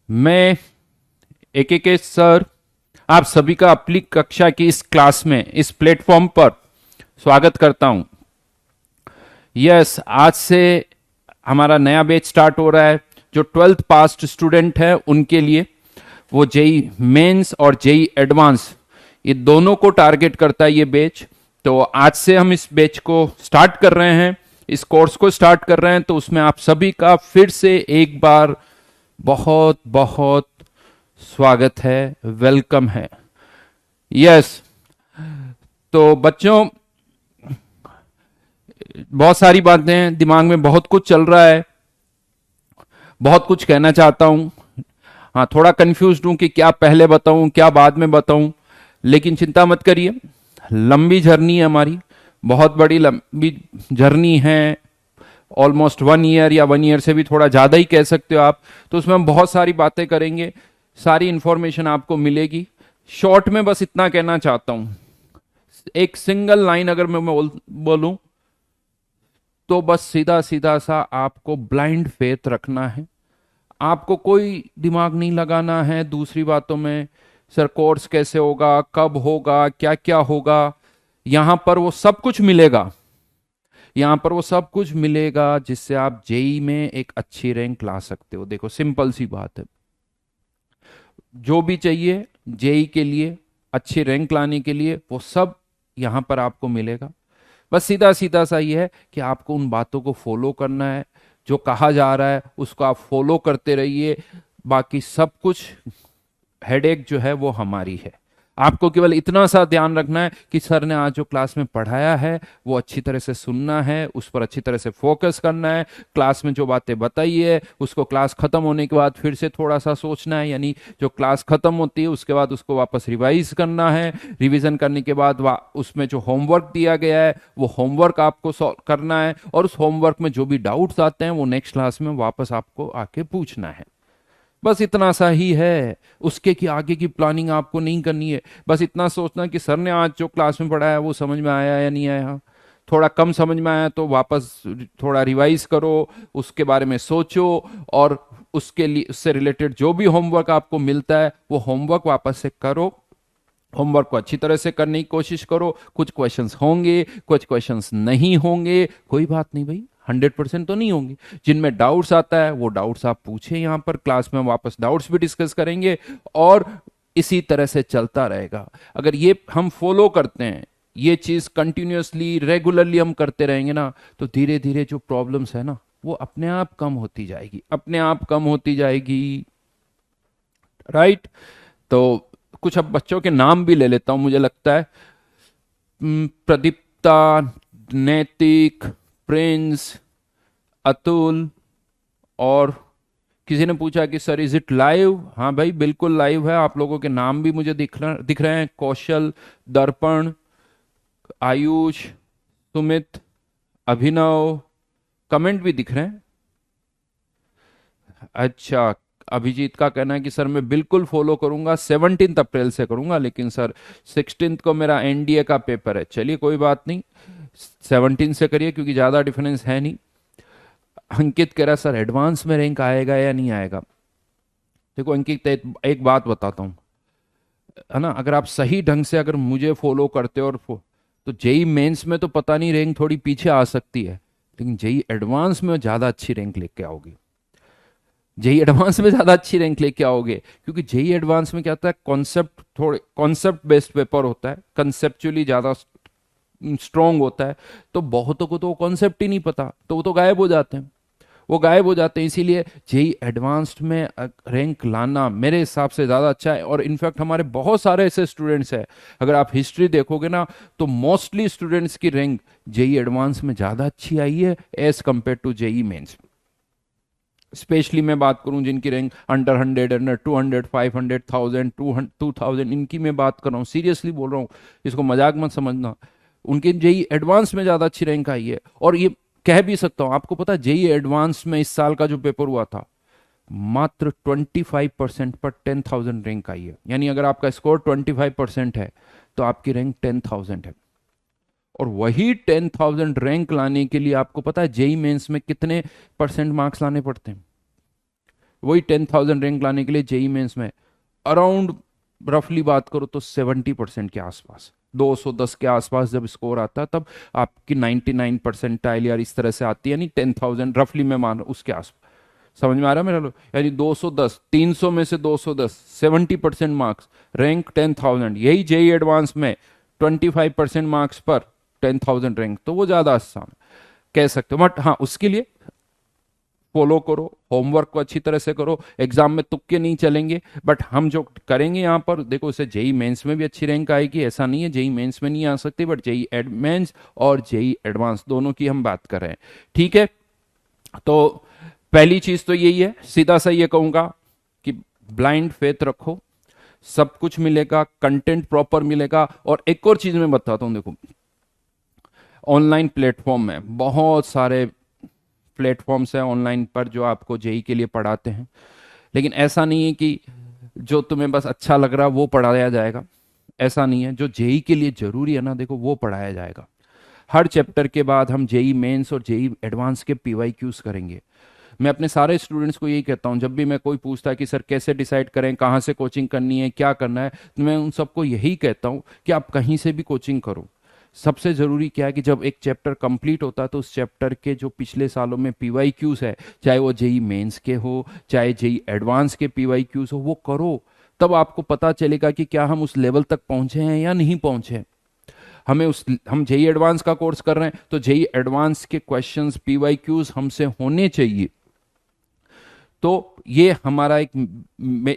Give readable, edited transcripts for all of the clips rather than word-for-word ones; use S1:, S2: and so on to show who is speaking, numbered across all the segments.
S1: मैं के सर आप सभी का अपनी कक्षा की इस क्लास में इस प्लेटफॉर्म पर स्वागत करता हूं। यस, आज से हमारा नया बैच स्टार्ट हो रहा है। जो 12th पास्ट स्टूडेंट है उनके लिए वो जेई मेंस और जेई एडवांस ये दोनों को टारगेट करता है ये बैच। तो आज से हम इस बैच को स्टार्ट कर रहे हैं, इस कोर्स को स्टार्ट कर रहे हैं। तो उसमें आप सभी का फिर से एक बार बहुत बहुत स्वागत है, वेलकम है। यस, तो बच्चों बहुत सारी बातें हैं, दिमाग में बहुत कुछ चल रहा है, बहुत कुछ कहना चाहता हूं। हाँ, थोड़ा कंफ्यूज हूं कि क्या पहले बताऊं क्या बाद में बताऊं, लेकिन चिंता मत करिए। लंबी जर्नी है हमारी, बहुत बड़ी लंबी जर्नी है। ऑलमोस्ट 1 ईयर या 1 ईयर से भी थोड़ा ज्यादा ही कह सकते हो आप। तो उसमें हम बहुत सारी बातें करेंगे, सारी इंफॉर्मेशन आपको मिलेगी। शॉर्ट में बस इतना कहना चाहता हूं, एक सिंगल लाइन अगर मैं बोलूं तो बस सीधा सीधा सा आपको ब्लाइंड फेथ रखना है। आपको कोई दिमाग नहीं लगाना है दूसरी बातों में, सर कोर्स कैसे होगा, कब होगा, क्या क्या होगा। यहां पर वो सब कुछ मिलेगा, यहां पर वो सब कुछ मिलेगा जिससे आप जेई में एक अच्छी रैंक ला सकते हो। देखो सिंपल सी बात है, जो भी चाहिए जेई के लिए अच्छी रैंक लाने के लिए वो सब यहां पर आपको मिलेगा। बस सीधा सीधा सा ये है कि आपको उन बातों को फॉलो करना है, जो कहा जा रहा है उसको आप फॉलो करते रहिए। बाकी सब कुछ हेडेक जो है वो हमारी है। आपको केवल इतना सा ध्यान रखना है कि सर ने आज जो क्लास में पढ़ाया है वो अच्छी तरह से सुनना है, उस पर अच्छी तरह से फोकस करना है। क्लास में जो बातें बताई है उसको क्लास खत्म होने के बाद फिर से थोड़ा सा सोचना है, यानी जो क्लास खत्म होती है उसके बाद उसको वापस रिवाइज करना है। रिवीजन करने के बाद उसमें जो होमवर्क दिया गया है वो होमवर्क आपको सॉल्व करना है, और उस होमवर्क में जो भी डाउट्स आते हैं वो नेक्स्ट क्लास में वापस आपको आके पूछना है। बस इतना सा ही है, उसके की आगे की प्लानिंग आपको नहीं करनी है। बस इतना सोचना कि सर ने आज जो क्लास में पढ़ाया वो समझ में आया या नहीं आया। थोड़ा कम समझ में आया तो वापस थोड़ा रिवाइज करो, उसके बारे में सोचो, और उसके लिए उससे रिलेटेड जो भी होमवर्क आपको मिलता है वो होमवर्क वापस से करो। होमवर्क को अच्छी तरह से करने की कोशिश करो। कुछ क्वेश्चंस होंगे, कुछ क्वेश्चंस नहीं होंगे, कोई बात नहीं भाई, 100% तो नहीं होंगे। जिनमें डाउट्स आता है वो डाउट्स आप पूछे, यहाँ पर क्लास में वापस डाउट्स भी डिस्कस करेंगे, और इसी तरह से चलता रहेगा। अगर ये हम फॉलो करते हैं, ये चीज कंटिन्यूअसली रेगुलरली हम करते रहेंगे ना, तो धीरे धीरे जो प्रॉब्लम्स है ना वो अपने आप कम होती जाएगी, अपने आप कम होती जाएगी। राइट। तो कुछ अब बच्चों के नाम भी ले लेता हूं, मुझे लगता है प्रदीप्ता, नैतिक, प्रिंस, अतुल, और किसी ने पूछा कि सर इज इट लाइव। हाँ भाई बिल्कुल लाइव है, आप लोगों के नाम भी मुझे दिख रहे हैं। कौशल, दर्पण, आयुष, सुमित, अभिनव, कमेंट भी दिख रहे हैं। अच्छा, अभिजीत का कहना है कि सर मैं बिल्कुल फॉलो करूंगा, 17 अप्रैल से करूंगा, लेकिन सर 16 को मेरा एनडीए का पेपर है। चलिए कोई बात नहीं, 17 से करिए क्योंकि ज़्यादा डिफरेंस है नहीं। अंकित कह रहा सर एडवांस में रैंक आएगा या नहीं आएगा। देखो अंकित, एक बात बताता हूँ, है ना, अगर आप सही ढंग से अगर मुझे फॉलो करते हो तो जेई मेंस में तो पता नहीं रैंक थोड़ी पीछे आ सकती है, लेकिन जेई एडवांस में ज़्यादा अच्छी रैंक लेके आओगी। जेई एडवांस में ज्यादा अच्छी रैंक लेके आओगे, क्योंकि जेई एडवांस में क्या होता है, कॉन्सेप्ट थोड़े कॉन्सेप्ट बेस्ड पेपर होता है, कंसेप्चुअली ज्यादा स्ट्रांग होता है। तो बहुतों को तो कॉन्सेप्ट ही नहीं पता, तो वो तो गायब हो जाते हैं, वो गायब हो जाते हैं। इसीलिए जेई एडवांस्ड में रैंक लाना मेरे हिसाब से ज़्यादा अच्छा है। और इनफैक्ट हमारे बहुत सारे ऐसे स्टूडेंट्स हैं, अगर आप हिस्ट्री देखोगे ना तो मोस्टली स्टूडेंट्स की रैंक जेई एडवांस में ज़्यादा अच्छी आई है as compare to JEE mains. Specially मैं बात करूं जिनकी रैंक अंडर 100, अंडर 200, 500, 1000, 2000, इनकी मैं बात कर रहा हूँ, सीरियसली बोल रहा हूँ, इसको मजाक मत समझना। उनकी जेई एडवांस में ज़्यादा अच्छी रैंक आई है। और ये कह भी सकता हूँ, आपको पता है जेई एडवांस में इस साल का जो पेपर हुआ था, मात्र 25% पर 10,000 रैंक आई है। यानी अगर आपका स्कोर 25% है तो आपकी रैंक 10,000 है। और वही 10,000 रैंक लाने के लिए आपको पता है जेई मेंस में कितने परसेंट मार्क्स लाने पड़ते हैं? वही 10,000 रैंक लाने के लिए जेई मेंस में अराउंड रफली बात करो तो 70% के आसपास, 210 के आसपास जब स्कोर आता है तब आपकी 99 परसेंटाइल यार इस तरह से आती है, यानी 10,000 रफली मैं मान रहा हूं उसके आसपास। समझ में आ रहा है मेरा लोग? यानी 210, 300 में से 210, 70% मार्क्स, रैंक 10,000। यही जेई एडवांस में 25% मार्क्स पर 10,000 रैंक, तो वो ज्यादा आसान कह सकते हो। बट हाँ, उसके लिए फॉलो करो, होमवर्क को अच्छी तरह से करो, एग्जाम में तुक्के नहीं चलेंगे। बट हम जो करेंगे यहाँ पर देखो, इसे जेई मेंस में भी अच्छी रैंक आएगी, ऐसा नहीं है जेई मेंस में नहीं आ सकती, बट जेई मेंस और जेई एडवांस दोनों की हम बात कर रहे हैं। ठीक है, तो पहली चीज तो यही है, सीधा सा ये कहूंगा कि ब्लाइंड फेथ रखो, सब कुछ मिलेगा, कंटेंट प्रॉपर मिलेगा। और एक और चीज मैं बताता हूं, देखो ऑनलाइन प्लेटफॉर्म में बहुत सारे प्लेटफॉर्म्स हैं ऑनलाइन पर जो आपको जेई के लिए पढ़ाते हैं, लेकिन ऐसा नहीं है कि जो तुम्हें बस अच्छा लग रहा वो पढ़ाया जाएगा, ऐसा नहीं है। जो जेई के लिए जरूरी है ना, देखो वो पढ़ाया जाएगा। हर चैप्टर के बाद हम जेई मेंस और जेई एडवांस के पीवाईक्यूज करेंगे। मैं अपने सारे स्टूडेंट्स को यही कहता हूं, जब भी मैं कोई पूछता है कि सर कैसे डिसाइड करें, कहाँ से कोचिंग करनी है, क्या करना है, तो मैं उन सबको यही कहता हूं कि आप कहीं से भी कोचिंग करो। सबसे जरूरी क्या है कि जब एक चैप्टर कंप्लीट होता है तो उस चैप्टर के जो पिछले सालों में पीवाईक्यूज है, चाहे वो जेई मेंस के हो चाहे जेई एडवांस के पीवाईक्यूज हो, वो करो। तब आपको पता चलेगा कि क्या हम उस लेवल तक पहुंचे हैं या नहीं पहुंचे। हम जेई एडवांस का कोर्स कर रहे हैं तो जेई एडवांस के क्वेश्चंस पीवाईक्यूज हमसे होने चाहिए। तो ये हमारा एक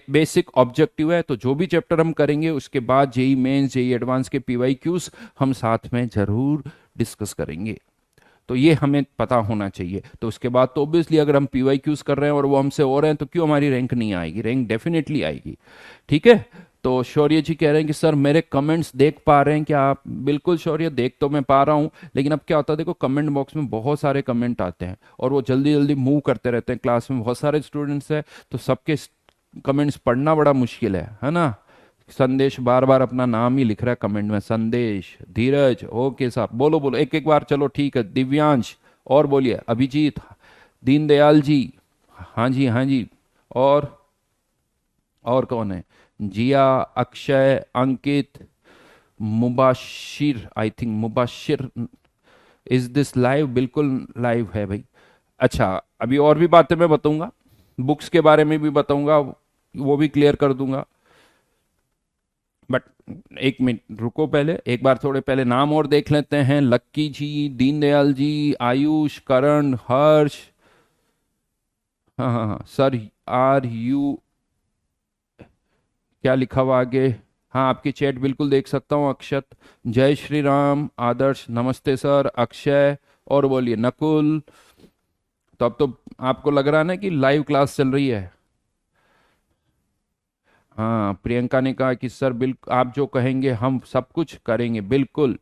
S1: बेसिक ऑब्जेक्टिव है। तो जो भी चैप्टर हम करेंगे उसके बाद जेई मेंस जेई एडवांस के पीवाईक्यूज हम साथ में जरूर डिस्कस करेंगे, तो ये हमें पता होना चाहिए। तो उसके बाद तो ऑब्वियसली अगर हम पीवाईक्यूज कर रहे हैं और वो हमसे हो रहे हैं तो क्यों हमारी रैंक नहीं आएगी, रैंक डेफिनेटली आएगी। ठीक है, तो शौर्य जी कह रहे हैं कि सर मेरे कमेंट्स देख पा रहे हैं क्या आप? बिल्कुल शौर्य, देख तो मैं पा रहा हूं, लेकिन अब क्या होता है देखो, कमेंट बॉक्स में बहुत सारे कमेंट आते हैं और वो जल्दी जल्दी मूव करते रहते हैं। क्लास में बहुत सारे स्टूडेंट्स हैं तो सबके कमेंट्स पढ़ना बड़ा मुश्किल है ना। संदेश बार बार अपना नाम ही लिख रहा है कमेंट में, संदेश, धीरज, ओके साहब, बोलो बोलो एक एक बार, चलो ठीक है। दिव्यांश, और बोलिए, अभिजीत, दीनदयाल जी, हाँ जी हाँ जी, और कौन है? Jiya, Akshay, Ankit, Mubashir, I think Mubashir. Is this live? बिल्कुल लाइव है भाई। अच्छा, अभी और भी बातें मैं बताऊंगा, बुक्स के बारे में भी बताऊंगा, वो भी क्लियर कर दूंगा। बट एक मिनट रुको, पहले एक बार थोड़े पहले नाम और देख लेते हैं। लक्की जी, दीनदयाल जी, आयुष, करण, हर्ष, हाँ हाँ हाँ सर, आर यू, क्या लिखा हुआ आगे? हाँ, आपकी चैट बिल्कुल देख सकता हूँ। अक्षत, जय श्री राम, आदर्श, नमस्ते सर, अक्षय, और बोलिए नकुल। तो अब तो आपको लग रहा है ना कि लाइव क्लास चल रही है। हाँ, प्रियंका ने कहा कि सर बिल्कुल आप जो कहेंगे हम सब कुछ करेंगे, बिल्कुल।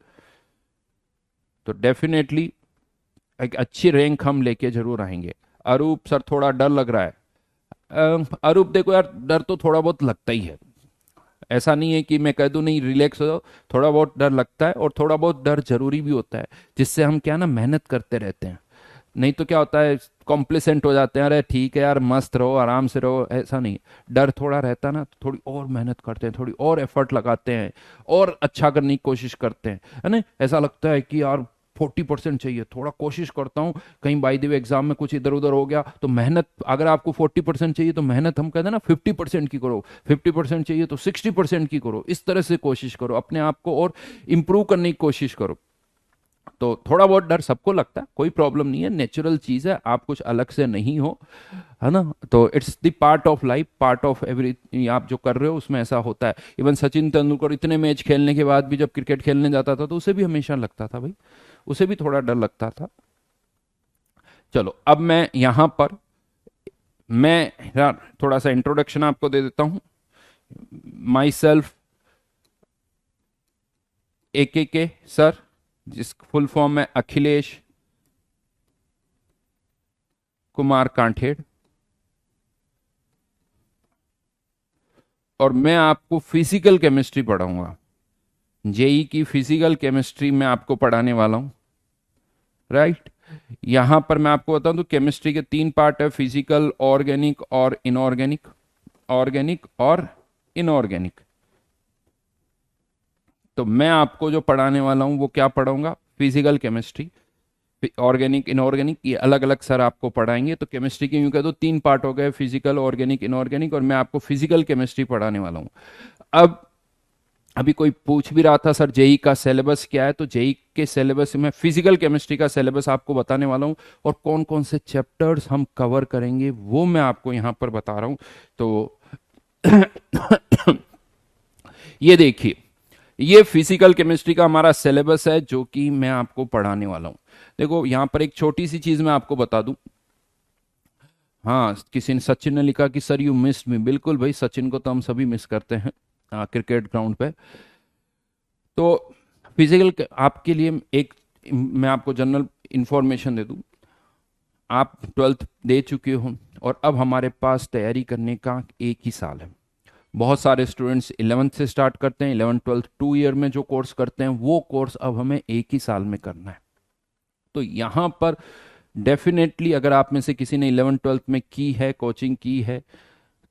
S1: तो डेफिनेटली एक अच्छी रैंक हम लेके जरूर आएंगे। अरूप, सर थोड़ा डर लग रहा है। अरूप देखो यार, डर तो थोड़ा बहुत लगता ही है, ऐसा नहीं है कि मैं कह दूं नहीं रिलैक्स हो जाओ, थोड़ा बहुत डर लगता है और थोड़ा बहुत डर जरूरी भी होता है, जिससे हम क्या ना मेहनत करते रहते हैं। नहीं तो क्या होता है, कॉम्प्लिसेंट हो जाते हैं, अरे ठीक है यार मस्त रहो आराम से रहो, ऐसा नहीं। डर थोड़ा रहता है ना तो थोड़ी और मेहनत करते हैं, थोड़ी और एफर्ट लगाते हैं और अच्छा करने की कोशिश करते हैं, है ना। ऐसा लगता है कि यार 40% चाहिए, थोड़ा कोशिश करता हूँ, कहीं बाई द वे एग्जाम में कुछ इधर उधर हो गया तो मेहनत, अगर आपको 40% चाहिए तो मेहनत हम कहते हैं ना 50% की करो, 50% चाहिए तो 60% की करो, इस तरह से कोशिश करो, अपने आप को और इंप्रूव करने की कोशिश करो। तो थोड़ा बहुत डर सबको लगता है, कोई प्रॉब्लम नहीं है, नेचुरल चीज है, आप कुछ अलग से नहीं हो, है ना। तो it's the part of life, part of every, आप जो कर रहे हो उसमें ऐसा होता है। इवन सचिन तेंदुलकर इतने मैच खेलने के बाद भी जब क्रिकेट खेलने जाता था तो उसे भी हमेशा लगता था भाई, उसे भी थोड़ा डर लगता था। चलो अब मैं यहां पर, मैं यार थोड़ा सा इंट्रोडक्शन आपको दे देता हूं। माई सेल्फ के सर, जिस फुल फॉर्म है अखिलेश कुमार कांठेड़, और मैं आपको फिजिकल केमिस्ट्री पढ़ाऊंगा। जेई की फिजिकल केमिस्ट्री में आपको पढ़ाने वाला हूं, राइट। यहां पर मैं आपको बताऊं तो केमिस्ट्री के 3 पार्ट है, फिजिकल, ऑर्गेनिक और इनऑर्गेनिक। ऑर्गेनिक और इनऑर्गेनिक। तो मैं आपको जो पढ़ाने वाला हूं वो क्या पढ़ाऊंगा, फिजिकल केमिस्ट्री, ऑर्गेनिक इनऑर्गेनिक, ये अलग अलग सर आपको पढ़ाएंगे। तो केमिस्ट्री के यूं कह दो 3 पार्ट हो गए, फिजिकल, ऑर्गेनिक, इनऑर्गेनिक, और मैं आपको फिजिकल केमिस्ट्री पढ़ाने वाला हूं। अब अभी कोई पूछ भी रहा था सर जेई का सिलेबस क्या है, तो जेई के सिलेबस में फिजिकल केमिस्ट्री का सिलेबस आपको बताने वाला हूं, और कौन कौन से चैप्टर्स हम कवर करेंगे वो मैं आपको यहां पर बता रहा हूं। तो ये देखिए, ये फिजिकल केमिस्ट्री का हमारा सिलेबस है जो कि मैं आपको पढ़ाने वाला हूं। देखो यहां पर एक छोटी सी चीज मैं आपको बता दूं। हाँ, किसी ने, सचिन ने लिखा कि सर यू मिस्ड मी। बिल्कुल भाई, सचिन को तो हम सभी मिस करते हैं क्रिकेट ग्राउंड पे। तो फिजिकल आपके लिए एक, मैं आपको जनरल इंफॉर्मेशन दे दूं। आप 12th दे चुके हो और अब हमारे पास तैयारी करने का एक ही साल है। बहुत सारे स्टूडेंट्स 11th से स्टार्ट करते हैं, 11th 12th 2 ईयर में जो कोर्स करते हैं वो कोर्स अब हमें एक ही साल में करना है। तो यहाँ पर डेफिनेटली अगर आप में से किसी ने 11th 12th में की है, कोचिंग की है,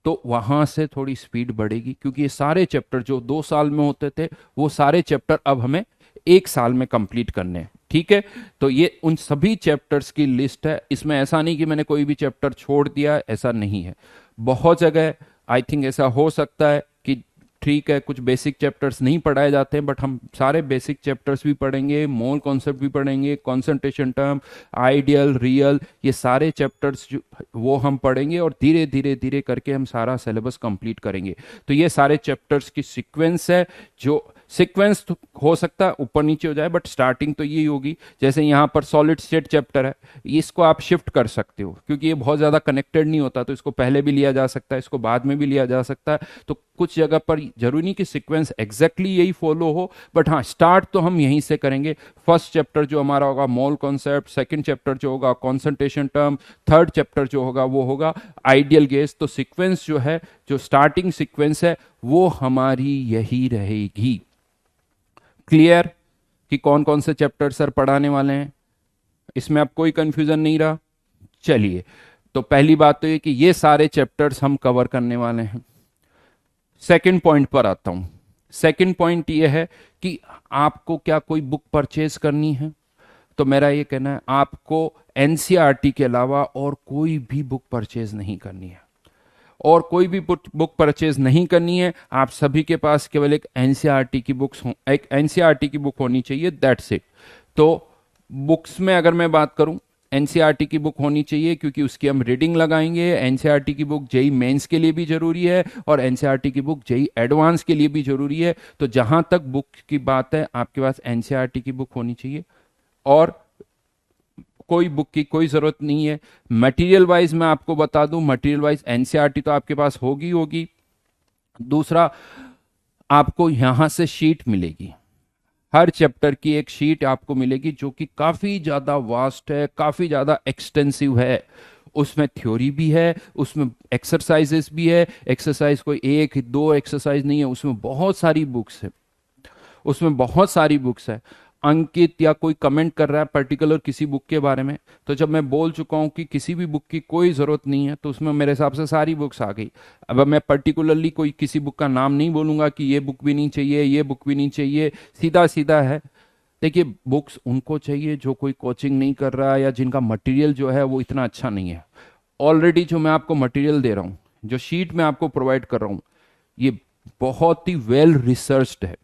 S1: तो वहां से थोड़ी स्पीड बढ़ेगी, क्योंकि ये सारे चैप्टर जो 2 साल में होते थे वो सारे चैप्टर अब हमें एक साल में कंप्लीट करने हैं। ठीक है, तो ये उन सभी चैप्टर्स की लिस्ट है। इसमें ऐसा नहीं कि मैंने कोई भी चैप्टर छोड़ दिया, ऐसा नहीं है। बहुत जगह आई थिंक ऐसा हो सकता है कि ठीक है कुछ बेसिक चैप्टर्स नहीं पढ़ाए जाते हैं, बट हम सारे बेसिक चैप्टर्स भी पढ़ेंगे, मोल कॉन्सेप्ट भी पढ़ेंगे, कॉन्सेंट्रेशन टर्म, आइडियल, रियल, ये सारे चैप्टर्स जो वो हम पढ़ेंगे, और धीरे धीरे धीरे करके हम सारा सिलेबस कंप्लीट करेंगे। तो ये सारे चैप्टर्स की सीक्वेंस है, जो सीक्वेंस तो हो सकता है ऊपर नीचे हो जाए, बट स्टार्टिंग तो यही होगी। जैसे यहाँ पर सॉलिड स्टेट चैप्टर है, इसको आप शिफ्ट कर सकते हो क्योंकि ये बहुत ज़्यादा कनेक्टेड नहीं होता, तो इसको पहले भी लिया जा सकता है, इसको बाद में भी लिया जा सकता है। तो कुछ जगह पर जरूरी नहीं कि सीक्वेंस एग्जैक्टली यही फॉलो हो, बट हाँ स्टार्ट तो हम यहीं से करेंगे। फर्स्ट चैप्टर जो हमारा होगा मोल कॉन्सेप्ट, सेकंड चैप्टर जो होगा कॉन्सेंट्रेशन टर्म, थर्ड चैप्टर जो होगा वो होगा आइडियल गैस। तो सीक्वेंस जो है, जो स्टार्टिंग सीक्वेंस है, वो हमारी यही रहेगी। क्लियर कि कौन कौन से चैप्टर सर पढ़ाने वाले हैं, इसमें अब कोई कंफ्यूजन नहीं रहा। चलिए, तो पहली बात तो ये कि ये सारे चैप्टर्स हम कवर करने वाले हैं। सेकंड पॉइंट पर आता हूं। सेकंड पॉइंट ये है कि आपको क्या कोई बुक परचेज करनी है, तो मेरा ये कहना है आपको एनसीईआरटी के अलावा और कोई भी बुक परचेज नहीं करनी है। और कोई भी बुक परचेज नहीं करनी है, आप सभी के पास केवल एक एनसीईआरटी की बुक्स हो, एक एनसीईआरटी की बुक होनी चाहिए, दैट्स इट। तो बुक्स में अगर मैं बात करूं, एनसीईआरटी की बुक होनी चाहिए क्योंकि उसकी हम रीडिंग लगाएंगे। एनसीईआरटी की बुक जेई मेंस के लिए भी जरूरी है और एनसीईआरटी की बुक जेई एडवांस के लिए भी जरूरी है। तो जहां तक बुक की बात है, आपके पास एनसीईआरटी की बुक होनी चाहिए, और कोई बुक की कोई जरूरत नहीं है। मटेरियल वाइज मैं आपको बता दूं, मटेरियल वाइज एनसीईआरटी तो आपके पास होगी होगी। दूसरा, आपको यहां से शीट मिलेगी, हर चैप्टर की एक शीट आपको मिलेगी जो कि काफी ज्यादा वास्ट है, काफी ज्यादा एक्सटेंसिव है। उसमें थ्योरी भी है, उसमें एक्सरसाइजेस भी है। एक्सरसाइज कोई एक दो एक्सरसाइज नहीं है, उसमें बहुत सारी बुक्स है, उसमें बहुत सारी बुक्स है। अंकित या कोई कमेंट कर रहा है पर्टिकुलर किसी बुक के बारे में, तो जब मैं बोल चुका हूं कि किसी भी बुक की कोई जरूरत नहीं है, तो उसमें मेरे हिसाब से सारी बुक्स आ गई। अब मैं पर्टिकुलरली कोई किसी बुक का नाम नहीं बोलूंगा कि ये बुक भी नहीं चाहिए, ये बुक भी नहीं चाहिए, सीधा सीधा है। देखिए, बुक्स उनको चाहिए जो कोई कोचिंग नहीं कर रहा है या जिनका मटेरियल जो है वो इतना अच्छा नहीं है। ऑलरेडी जो मैं आपको मटेरियल दे रहा हूं, जो शीट मैं आपको प्रोवाइड कर रहा हूं, ये बहुत ही वेल रिसर्च्ड है।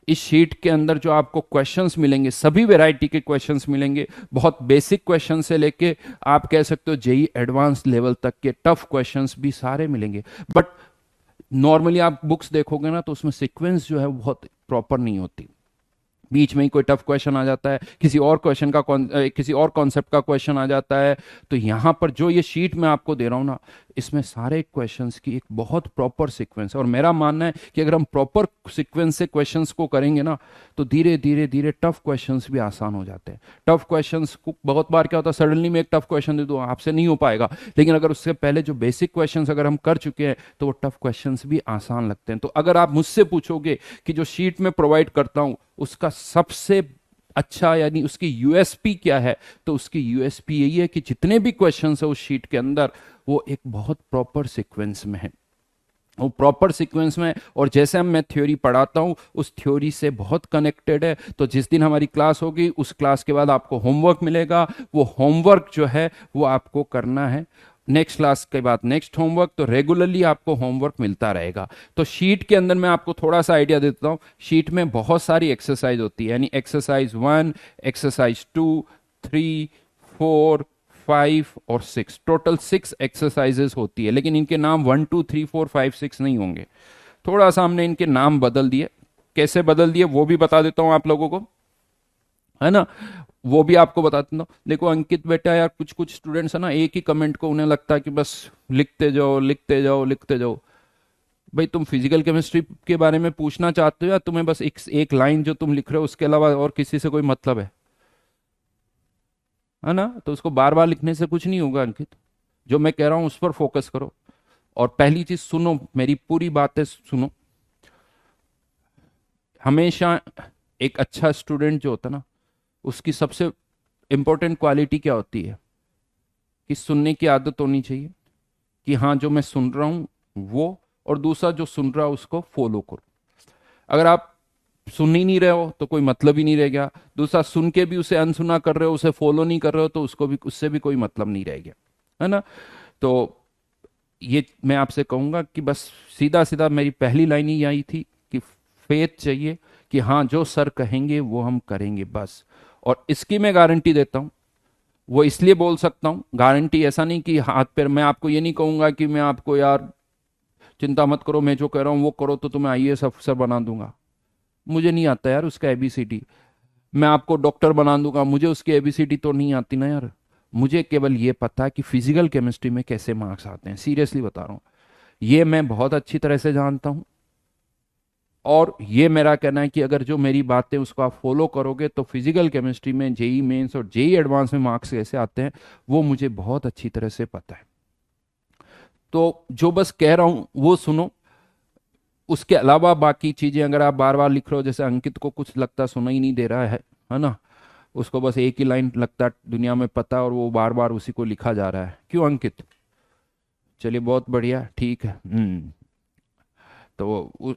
S1: इस शीट के अंदर जो आपको क्वेश्चंस मिलेंगे, सभी वैरायटी के क्वेश्चंस मिलेंगे, बहुत बेसिक क्वेश्चन से लेके आप कह सकते हो जेई एडवांस लेवल तक के टफ क्वेश्चंस भी सारे मिलेंगे। बट नॉर्मली आप बुक्स देखोगे ना, तो उसमें सीक्वेंस जो है बहुत प्रॉपर नहीं होती, बीच में ही कोई टफ क्वेश्चन आ जाता है, किसी और क्वेश्चन का किसी और कॉन्सेप्ट का क्वेश्चन आ जाता है। तो यहां पर जो ये शीट मैं आपको दे रहा हूं ना, इसमें सारे क्वेश्चंस की एक बहुत प्रॉपर सीक्वेंस है। और मेरा मानना है कि अगर हम प्रॉपर सीक्वेंस से क्वेश्चंस को करेंगे ना, तो धीरे धीरे धीरे टफ क्वेश्चंस भी आसान हो जाते हैं। टफ क्वेश्चंस को बहुत बार क्या होता है, सडनली मैं एक टफ क्वेश्चन दे दूं, आपसे नहीं हो पाएगा, लेकिन अगर उससे पहले जो बेसिक क्वेश्चंस अगर हम कर चुके हैं, तो वो टफ क्वेश्चंस भी आसान लगते हैं। तो अगर आप मुझसे पूछोगे कि जो शीट में प्रोवाइड करता हूं उसका सबसे अच्छा यानी उसकी यूएसपी क्या है, तो उसकी यूएसपी यही है कि जितने भी क्वेश्चंस है उस शीट के अंदर वो एक बहुत प्रॉपर सीक्वेंस में है, वो प्रॉपर सीक्वेंस में। और जैसे हम मैं थ्योरी पढ़ाता हूँ उस थ्योरी से बहुत कनेक्टेड है। तो जिस दिन हमारी क्लास होगी उस क्लास के बाद आपको होमवर्क मिलेगा, वो होमवर्क जो है वो आपको करना है। नेक्स्ट क्लास के बाद नेक्स्ट होमवर्क, तो रेगुलरली आपको होमवर्क मिलता रहेगा। तो शीट के अंदर मैं आपको थोड़ा सा आइडिया देता हूँ। शीट में बहुत सारी एक्सरसाइज होती है, यानी एक्सरसाइज 1, एक्सरसाइज 2, 3, 4, 5 और 6, टोटल 6 एक्सरसाइजेस होती है। लेकिन इनके नाम 1, 2, 3, 4, 5, 6 नहीं होंगे, थोड़ा सा हमने इनके नाम बदल दिए। कैसे बदल दिए वो भी बता देता हूं आप लोगों को, है ना, वो भी आपको बता देता हूं। देखो अंकित बेटा, यार कुछ कुछ स्टूडेंट्स है ना, एक ही कमेंट को उन्हें लगता है कि बस लिखते जाओ लिखते जाओ लिखते जाओ। भाई तुम फिजिकल केमिस्ट्री के बारे में पूछना चाहते हो या तुम्हें बस एक लाइन जो तुम लिख रहे हो उसके अलावा और किसी से कोई मतलब है ना? तो उसको बार बार लिखने से कुछ नहीं होगा अंकित, जो मैं कह रहा हूं उस पर फोकस करो। और पहली चीज सुनो, मेरी पूरी बातें सुनो। हमेशा एक अच्छा स्टूडेंट जो होता है ना, उसकी सबसे इंपॉर्टेंट क्वालिटी क्या होती है कि सुनने की आदत होनी चाहिए, कि हाँ जो मैं सुन रहा हूं वो, और दूसरा जो सुन रहा है उसको फॉलो करो। अगर आप सुन ही नहीं रहे हो तो कोई मतलब ही नहीं रह गया। दूसरा, सुन के भी उसे अनसुना कर रहे हो, उसे फॉलो नहीं कर रहे हो, तो उसको भी, उससे भी कोई मतलब नहीं रह गया, है ना? तो ये मैं आपसे कहूंगा कि बस सीधा सीधा मेरी पहली लाइन ही यही थी कि फेथ चाहिए, कि हाँ जो सर कहेंगे वो हम करेंगे बस। और इसकी मैं गारंटी देता हूँ, वो इसलिए बोल सकता हूँ गारंटी, ऐसा नहीं कि हाथ पैर, मैं आपको ये नहीं कहूंगा कि मैं आपको यार चिंता मत करो, मैं जो कह रहा हूँ वो करो तो तुम्हें आईएएस अफसर बना दूंगा। मुझे नहीं आता यार उसका एबीसीडी। मैं आपको डॉक्टर बना दूंगा, मुझे उसकी एबीसीडी तो नहीं आती ना यार। मुझे केवल ये पता है कि फिजिकल केमिस्ट्री में कैसे मार्क्स आते हैं, सीरियसली बता रहा हूँ, ये मैं बहुत अच्छी तरह से जानता हूँ। और ये मेरा कहना है कि अगर जो मेरी बातें उसको आप फॉलो करोगे तो फिजिकल केमिस्ट्री में जेई मेंस और जेई एडवांस में मार्क्स कैसे आते हैं वो मुझे बहुत अच्छी तरह से पता है। तो जो बस कह रहा हूं वो सुनो, उसके अलावा बाकी चीजें अगर आप बार बार लिख रहे हो, जैसे अंकित को कुछ लगता सुना ही नहीं दे रहा है ना, उसको बस एक ही लाइन लगता दुनिया में पता और वो बार बार उसी को लिखा जा रहा है, क्यों अंकित? चलिए बहुत बढ़िया, ठीक है। तो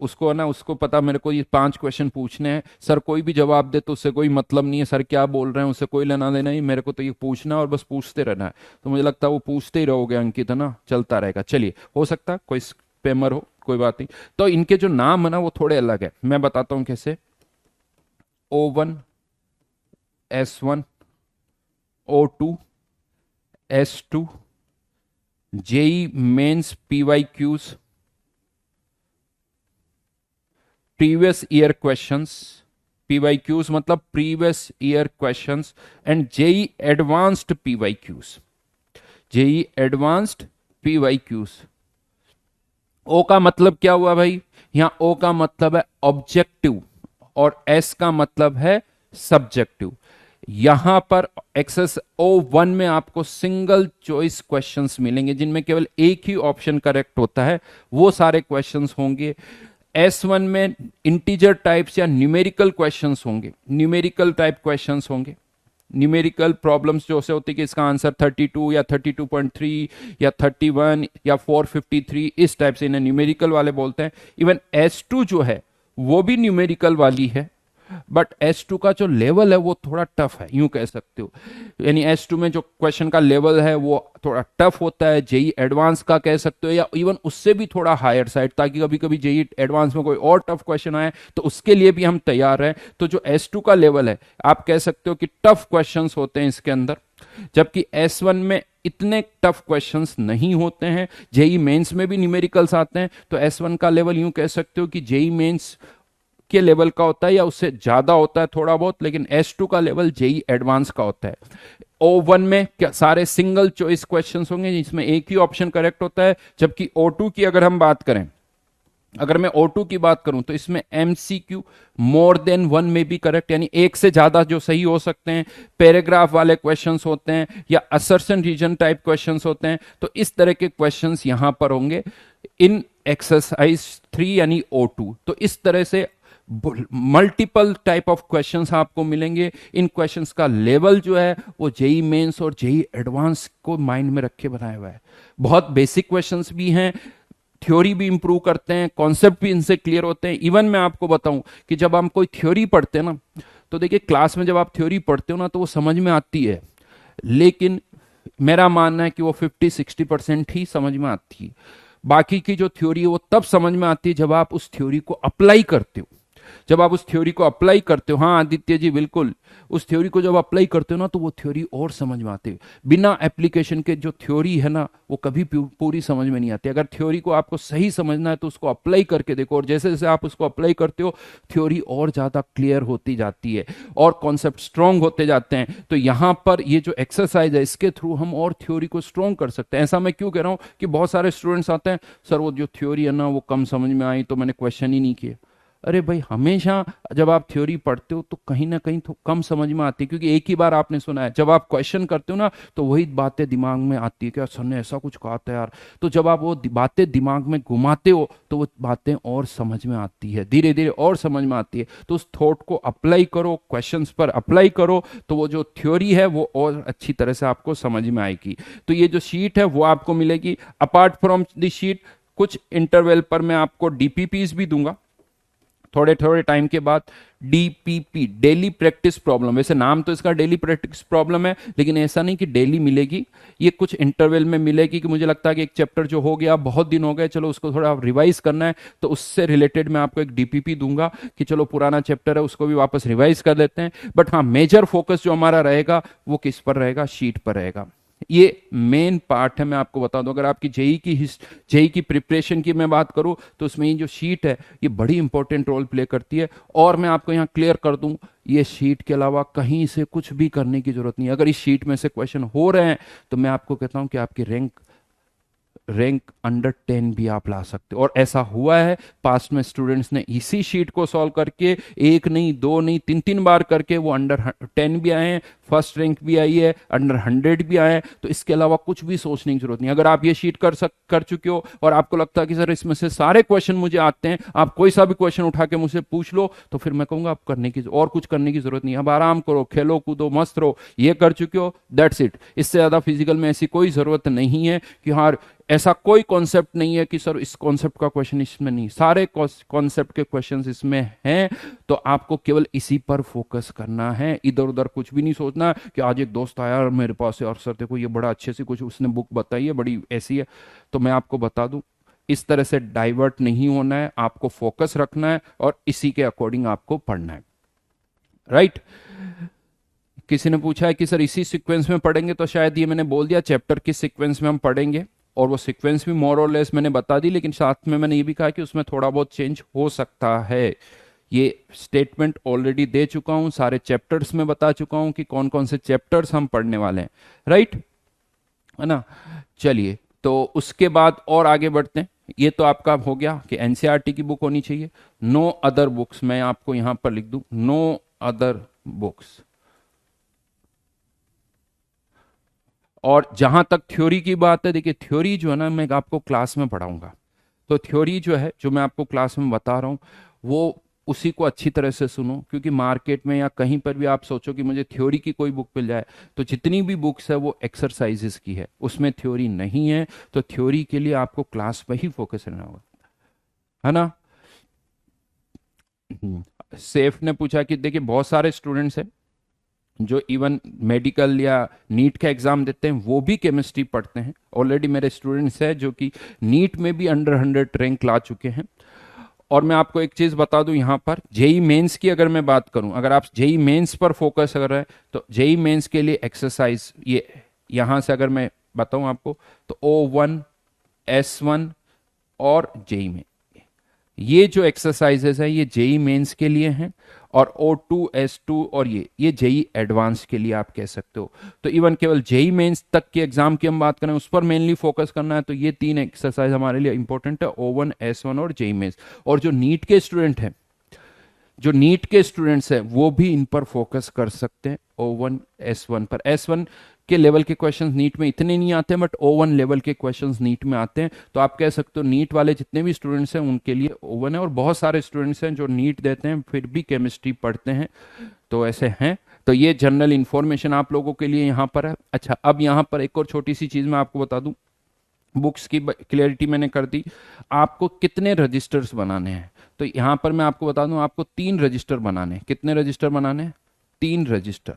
S1: उसको है ना, उसको पता मेरे को ये 5 क्वेश्चन पूछने हैं सर, कोई भी जवाब दे तो उससे कोई मतलब नहीं है, सर क्या बोल रहे हैं उससे कोई लेना देना नहीं, मेरे को तो ये पूछना है और बस पूछते रहना है। तो मुझे लगता है वो पूछते ही रहोगे अंकित, है ना, चलता रहेगा। चलिए, हो सकता है कोई स्पैमर हो, कोई बात नहीं। तो इनके जो नाम है ना वो थोड़े अलग है, मैं बताता हूँ कैसे। O1, S1, O2, S2, JEE mains PYQs, previous year questions, PYQs मतलब previous year questions, and JEE advanced PYQs, JEE advanced PYQs। O का मतलब क्या हुआ भाई? यहां ओ का मतलब है ऑब्जेक्टिव और एस का मतलब है सब्जेक्टिव। यहां पर एक्सेस O1 में आपको सिंगल चॉइस क्वेश्चंस मिलेंगे जिनमें केवल एक ही ऑप्शन करेक्ट होता है, वो सारे क्वेश्चंस होंगे। S1 में इंटीजर टाइप्स या न्यूमेरिकल क्वेश्चंस होंगे, न्यूमेरिकल टाइप क्वेश्चंस होंगे, न्यूमेरिकल प्रॉब्लम्स जो से होती है कि इसका आंसर 32 या 32.3 या 31 या 453, इस टाइप से इन्हें न्यूमेरिकल वाले बोलते हैं। इवन S2 जो है वो भी न्यूमेरिकल वाली है, बट S2 का जो लेवल है वो थोड़ा टफ है, यूं कह सकते हो। यानी S2 में जो क्वेश्चन का लेवल है वो थोड़ा टफ होता है, जेई एडवांस का कह सकते हो, या इवन उससे भी थोड़ा हायर साइड, ताकि कभी कभी जेई एडवांस में कोई और टफ क्वेश्चन आए तो उसके लिए भी हम तैयार हैं। तो जो S2 का लेवल है आप कह सकते हो कि टफ क्वेश्चंस होते हैं इसके अंदर, जबकि S1 में इतने टफ क्वेश्चंस नहीं होते हैं। जेई मेंस में भी न्यूमेरिकल्स आते हैं, तो S1 का लेवल यूं कह सकते हो कि जेई मेंस के लेवल का होता है या उससे ज्यादा होता है थोड़ा बहुत, लेकिन S2 का लेवल जेई एडवांस का होता है। O1 में क्या सारे सिंगल चॉइस क्वेश्चंस होंगे जिसमें एक ही ऑप्शन करेक्ट होता है, जबकि O2 की अगर हम बात करें, अगर मैं O2 की बात करूं तो इसमें MCQ मोर देन 1 में भी करेक्ट, यानी एक से ज्यादा जो सही हो सकते हैं, पैराग्राफ वाले क्वेश्चंस होते हैं या असर्शन रीजन टाइप क्वेश्चंस होते हैं। तो इस तरह के क्वेश्चंस यहां पर होंगे इन एक्सरसाइज 3 यानी O2। तो इस तरह से मल्टीपल टाइप ऑफ क्वेश्चंस आपको मिलेंगे। इन क्वेश्चंस का लेवल जो है वो जेई मेंस और जेई एडवांस को माइंड में रख के बनाया हुआ है। बहुत बेसिक क्वेश्चंस भी हैं, थ्योरी भी इंप्रूव करते हैं, कॉन्सेप्ट भी इनसे क्लियर होते हैं। इवन मैं आपको बताऊं कि जब हम कोई थ्योरी पढ़ते हैं ना, तो देखिए क्लास में जब आप थ्योरी पढ़ते हो ना तो वो समझ में आती है, लेकिन मेरा मानना है कि वो 50-60% ही समझ में आती है। बाकी की जो थ्योरी है वो तब समझ में आती है जब आप उस थ्योरी को अप्लाई करते हो। जब आप उस थ्योरी को अप्लाई करते हो, हाँ आदित्य जी बिल्कुल, उस थ्योरी को जब अप्लाई करते हो ना तो वो थ्योरी और समझ में आती है। बिना एप्लीकेशन के जो थ्योरी है ना वो कभी पूरी समझ में नहीं आती। अगर थ्योरी को आपको सही समझना है तो उसको अप्लाई करके देखो, और जैसे जैसे आप उसको अप्लाई करते हो थ्योरी और ज्यादा क्लियर होती जाती है और कॉन्सेप्ट स्ट्रांग होते जाते हैं। तो यहां पर ये जो एक्सरसाइज है इसके थ्रू हम और थ्योरी को स्ट्रांग कर सकते हैं। ऐसा मैं क्यों कह रहा हूं कि बहुत सारे स्टूडेंट्स आते हैं, सर वो जो थ्योरी है ना वो कम समझ में आई तो मैंने क्वेश्चन ही नहीं किया। अरे भाई, हमेशा जब आप थ्योरी पढ़ते हो तो कहीं ना कहीं तो कम समझ में आती है, क्योंकि एक ही बार आपने सुना है। जब आप क्वेश्चन करते हो ना तो वही बातें दिमाग में आती है कि यार सर ने ऐसा कुछ कहा था यार। तो जब आप वो बातें दिमाग में घुमाते हो तो वो बातें और समझ में आती है, धीरे धीरे और समझ में आती है। तो उस थॉट को अप्लाई करो, क्वेश्चंस पर अप्लाई करो, तो वो जो थ्योरी है वो और अच्छी तरह से आपको समझ में आएगी। तो ये जो शीट है वो आपको मिलेगी। अपार्ट फ्रॉम द शीट कुछ इंटरवल पर मैं आपको डीपीपीज भी दूंगा थोड़े थोड़े टाइम के बाद। डीपीपी, डेली प्रैक्टिस प्रॉब्लम, वैसे नाम तो इसका डेली प्रैक्टिस प्रॉब्लम है, लेकिन ऐसा नहीं कि डेली मिलेगी, ये कुछ इंटरवल में मिलेगी। कि मुझे लगता है कि एक चैप्टर जो हो गया, बहुत दिन हो गए, चलो उसको थोड़ा रिवाइज करना है, तो उससे रिलेटेड मैं आपको एक डीपीपी दूंगा कि चलो पुराना चैप्टर है उसको भी वापस रिवाइज कर लेते हैं। बट हाँ, मेजर फोकस जो हमारा रहेगा वो किस पर रहेगा? शीट पर रहेगा। ये मेन पार्ट है। मैं आपको बता दूं, अगर आपकी जेई की प्रिपरेशन की मैं बात करूं तो उसमें ये जो शीट है ये बड़ी इंपॉर्टेंट रोल प्ले करती है। और मैं आपको यहां क्लियर कर दूं, ये शीट के अलावा कहीं से कुछ भी करने की जरूरत नहीं है। अगर इस शीट में से क्वेश्चन हो रहे हैं तो मैं आपको कहता हूं कि आपकी रैंक अंडर 10 भी आप ला सकते हो। और ऐसा हुआ है पास्ट में, स्टूडेंट्स ने इसी शीट को सॉल्व करके एक नहीं, दो नहीं, तीन तीन बार करके वो अंडर 10 भी आए हैं, फर्स्ट रैंक भी आई है, अंडर 100 भी आए हैं। तो इसके अलावा कुछ भी सोचने की जरूरत नहीं। अगर आप ये शीट कर चुके हो और आपको लगता है कि सर इसमें से सारे क्वेश्चन मुझे आते हैं, आप कोई सा भी क्वेश्चन उठा के मुझसे पूछ लो, तो फिर मैं कहूंगा आप करने की और कुछ करने की जरूरत नहीं। अब आराम करो, खेलो कूदो, मस्त रहो। ये कर चुके हो, दैट्स इट। इससे ज्यादा फिजिकल में ऐसी कोई जरूरत नहीं है कि हाँ, ऐसा कोई कॉन्सेप्ट नहीं है कि सर इस कॉन्सेप्ट का क्वेश्चन इसमें नहीं। सारे कॉन्सेप्ट के क्वेश्चंस इसमें हैं। तो आपको केवल इसी पर फोकस करना है, इधर उधर कुछ भी नहीं सोचना कि आज एक दोस्त आया और मेरे पास है और सर देखो ये बड़ा अच्छे से कुछ उसने बुक बताई है, बड़ी ऐसी है। तो मैं आपको बता दूं, इस तरह से डाइवर्ट नहीं होना है, आपको फोकस रखना है और इसी के अकॉर्डिंग आपको पढ़ना है। राइट? किसी ने पूछा है कि सर इसी सीक्वेंस में पढ़ेंगे, तो शायद ये मैंने बोल दिया चैप्टर किस सीक्वेंस में हम पढ़ेंगे, और वो सीक्वेंस भी मोर और लेस मैंने बता दी। लेकिन साथ में मैंने ये भी कहा कि उसमें थोड़ा बहुत चेंज हो सकता है। ये स्टेटमेंट ऑलरेडी दे चुका हूं, सारे चैप्टर्स में बता चुका हूं कि कौन कौन से चैप्टर्स हम पढ़ने वाले हैं। राइट है ना? चलिए, तो उसके बाद और आगे बढ़ते हैं। ये तो आपका हो गया कि एनसीईआरटी की बुक होनी चाहिए। नो अदर बुक्स, मैं आपको यहां पर लिख दूं, नो अदर बुक्स। और जहां तक थ्योरी की बात है, देखिए थ्योरी जो है ना मैं आपको क्लास में पढ़ाऊंगा। तो थ्योरी जो है, जो मैं आपको क्लास में बता रहा हूं, वो उसी को अच्छी तरह से सुनो। क्योंकि मार्केट में या कहीं पर भी आप सोचो कि मुझे थ्योरी की कोई बुक मिल जाए, तो जितनी भी बुक्स है वो एक्सरसाइजेस की है, उसमें थ्योरी नहीं है। तो थ्योरी के लिए आपको क्लास पर ही फोकस रहना होगा, है ना? सेफ ने पूछा कि देखिए बहुत सारे स्टूडेंट्स हैं जो इवन मेडिकल या नीट का एग्जाम देते हैं, वो भी केमिस्ट्री पढ़ते हैं। ऑलरेडी मेरे स्टूडेंट्स हैं जो कि नीट में भी अंडर 100 रैंक ला चुके हैं। और मैं आपको एक चीज बता दूं, यहां पर जेई मेंस की अगर मैं बात करूं, अगर आप जेई मेंस पर फोकस कर रहे हैं तो जेई मेंस के लिए एक्सरसाइज ये यहां से अगर मैं बताऊं आपको, तो O1, S1 और जेई में ये जो एक्सरसाइजेस है ये जेई मेंस के लिए हैं। और O2, S2 और ये जेई एडवांस के लिए आप कह सकते हो। तो इवन केवल जेई मेंस तक के एग्जाम की हम बात करें, उस पर मेनली फोकस करना है, तो ये तीन एक्सरसाइज हमारे लिए इंपॉर्टेंट है, O1, S1 और जेई मेंस। और जो नीट के स्टूडेंट हैं, जो नीट के स्टूडेंट्स हैं वो भी इन पर फोकस कर सकते हैं, O1, S1 पर। S1 के लेवल के क्वेश्चंस नीट में इतने नहीं आते हैं, बट O1 लेवल के क्वेश्चंस नीट में आते हैं। तो आप कह सकते हो नीट वाले जितने भी स्टूडेंट्स हैं उनके लिए O1 है, और बहुत सारे स्टूडेंट्स हैं जो नीट देते हैं फिर भी केमिस्ट्री पढ़ते हैं, तो ऐसे हैं। तो ये जनरल इंफॉर्मेशन आप लोगों के लिए यहाँ पर है। अच्छा, अब यहाँ पर एक और छोटी सी चीज़ मैं आपको बता दूं, बुक्स की क्लियरिटी मैंने कर दी। आपको कितने रजिस्टर्स बनाने हैं, तो यहाँ पर मैं आपको बता दूं, आपको 3 रजिस्टर बनाने हैं। कितने रजिस्टर बनाने हैं? 3 रजिस्टर,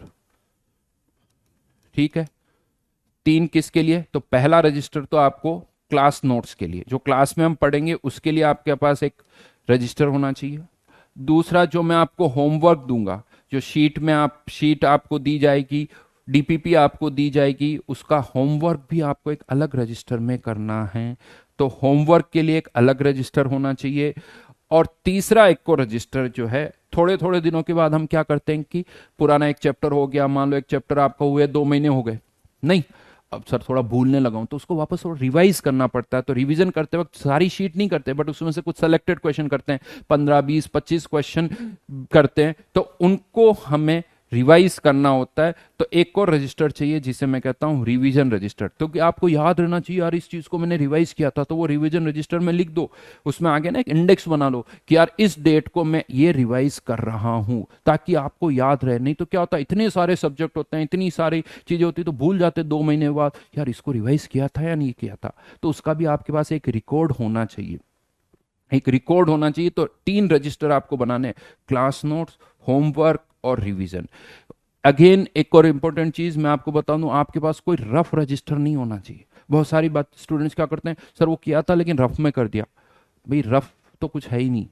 S1: ठीक है। 3 किसके लिए? तो पहला रजिस्टर तो आपको क्लास नोट्स के लिए, जो क्लास में हम पढ़ेंगे उसके लिए आपके पास एक रजिस्टर होना चाहिए। दूसरा, जो मैं आपको होमवर्क दूंगा, जो शीट आपको दी जाएगी, डीपीपी आपको दी जाएगी, उसका होमवर्क भी आपको एक अलग रजिस्टर में करना है, तो होमवर्क के लिए एक अलग रजिस्टर होना चाहिए। और तीसरा एक को रजिस्टर जो है, थोड़े थोड़े दिनों के बाद हम क्या करते हैं कि पुराना एक चैप्टर हो गया, मान लो एक चैप्टर आपका हुए 2 महीने हो गए, नहीं अब सर थोड़ा भूलने लगा हूं, तो उसको वापस थोड़ा रिवाइज करना पड़ता है। तो रिवीजन करते वक्त सारी शीट नहीं करते, बट उसमें से कुछ सेलेक्टेड क्वेश्चन करते हैं, 15 20 25 क्वेश्चन करते हैं, तो उनको हमें रिवाइज करना होता है। तो एक और रजिस्टर चाहिए जिसे मैं कहता हूं रिवीजन रजिस्टर। तो कि आपको याद रहना चाहिए यार इस चीज को मैंने रिवाइज किया था, तो वो रिवीजन रजिस्टर में लिख दो, उसमें आगे ना एक इंडेक्स बना लो कि यार इस डेट को मैं ये रिवाइज कर रहा हूं, ताकि आपको याद रहे। नहीं तो क्या होता है, इतने सारे सब्जेक्ट होते हैं, इतनी सारी चीजें होती है, तो भूल जाते 2 महीने बाद यार इसको रिवाइज किया था या नहीं किया था। तो उसका भी आपके पास एक रिकॉर्ड होना चाहिए, एक रिकॉर्ड होना चाहिए। तो 3 रजिस्टर आपको बनाने, क्लास नोट्स, होमवर्क और रिवीजन। अगेन एक और इंपॉर्टेंट चीज मैं आपको बता दूं, आपके पास कोई रफ रजिस्टर नहीं होना चाहिए। बहुत सारी बात स्टूडेंट्स क्या करते हैं, सर वो किया था लेकिन रफ में कर दिया। भाई रफ तो कुछ है ही नहीं,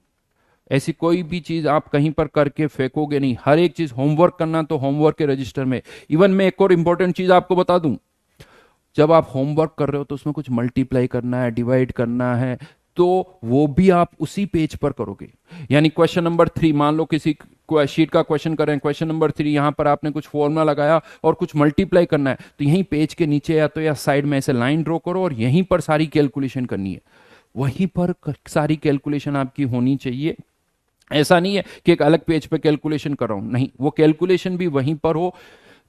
S1: ऐसी कोई भी चीज आप कहीं पर करके फेंकोगे नहीं। हर एक चीज होमवर्क करना तो होमवर्क के रजिस्टर में। इवन मैं एक और इंपॉर्टेंट चीज आपको बता दूं, जब आप होमवर्क कर रहे हो तो उसमें कुछ मल्टीप्लाई करना है, डिवाइड करना है, तो वो भी आप उसी पेज पर करोगे। यानी क्वेश्चन नंबर 3, मान लो किसी शीट का क्वेश्चन करें, क्वेश्चन नंबर 3 यहां पर आपने कुछ फॉर्मूला लगाया और कुछ मल्टीप्लाई करना है, तो यहीं पेज के नीचे या तो या साइड में ऐसे लाइन ड्रॉ करो और यहीं पर सारी कैलकुलेशन करनी है, वहीं पर सारी कैलकुलेशन आपकी होनी चाहिए। ऐसा नहीं है कि एक अलग पेज पे कैलकुलेशन कर रहा हूं, नहीं, वो कैलकुलेशन भी वहीं पर हो।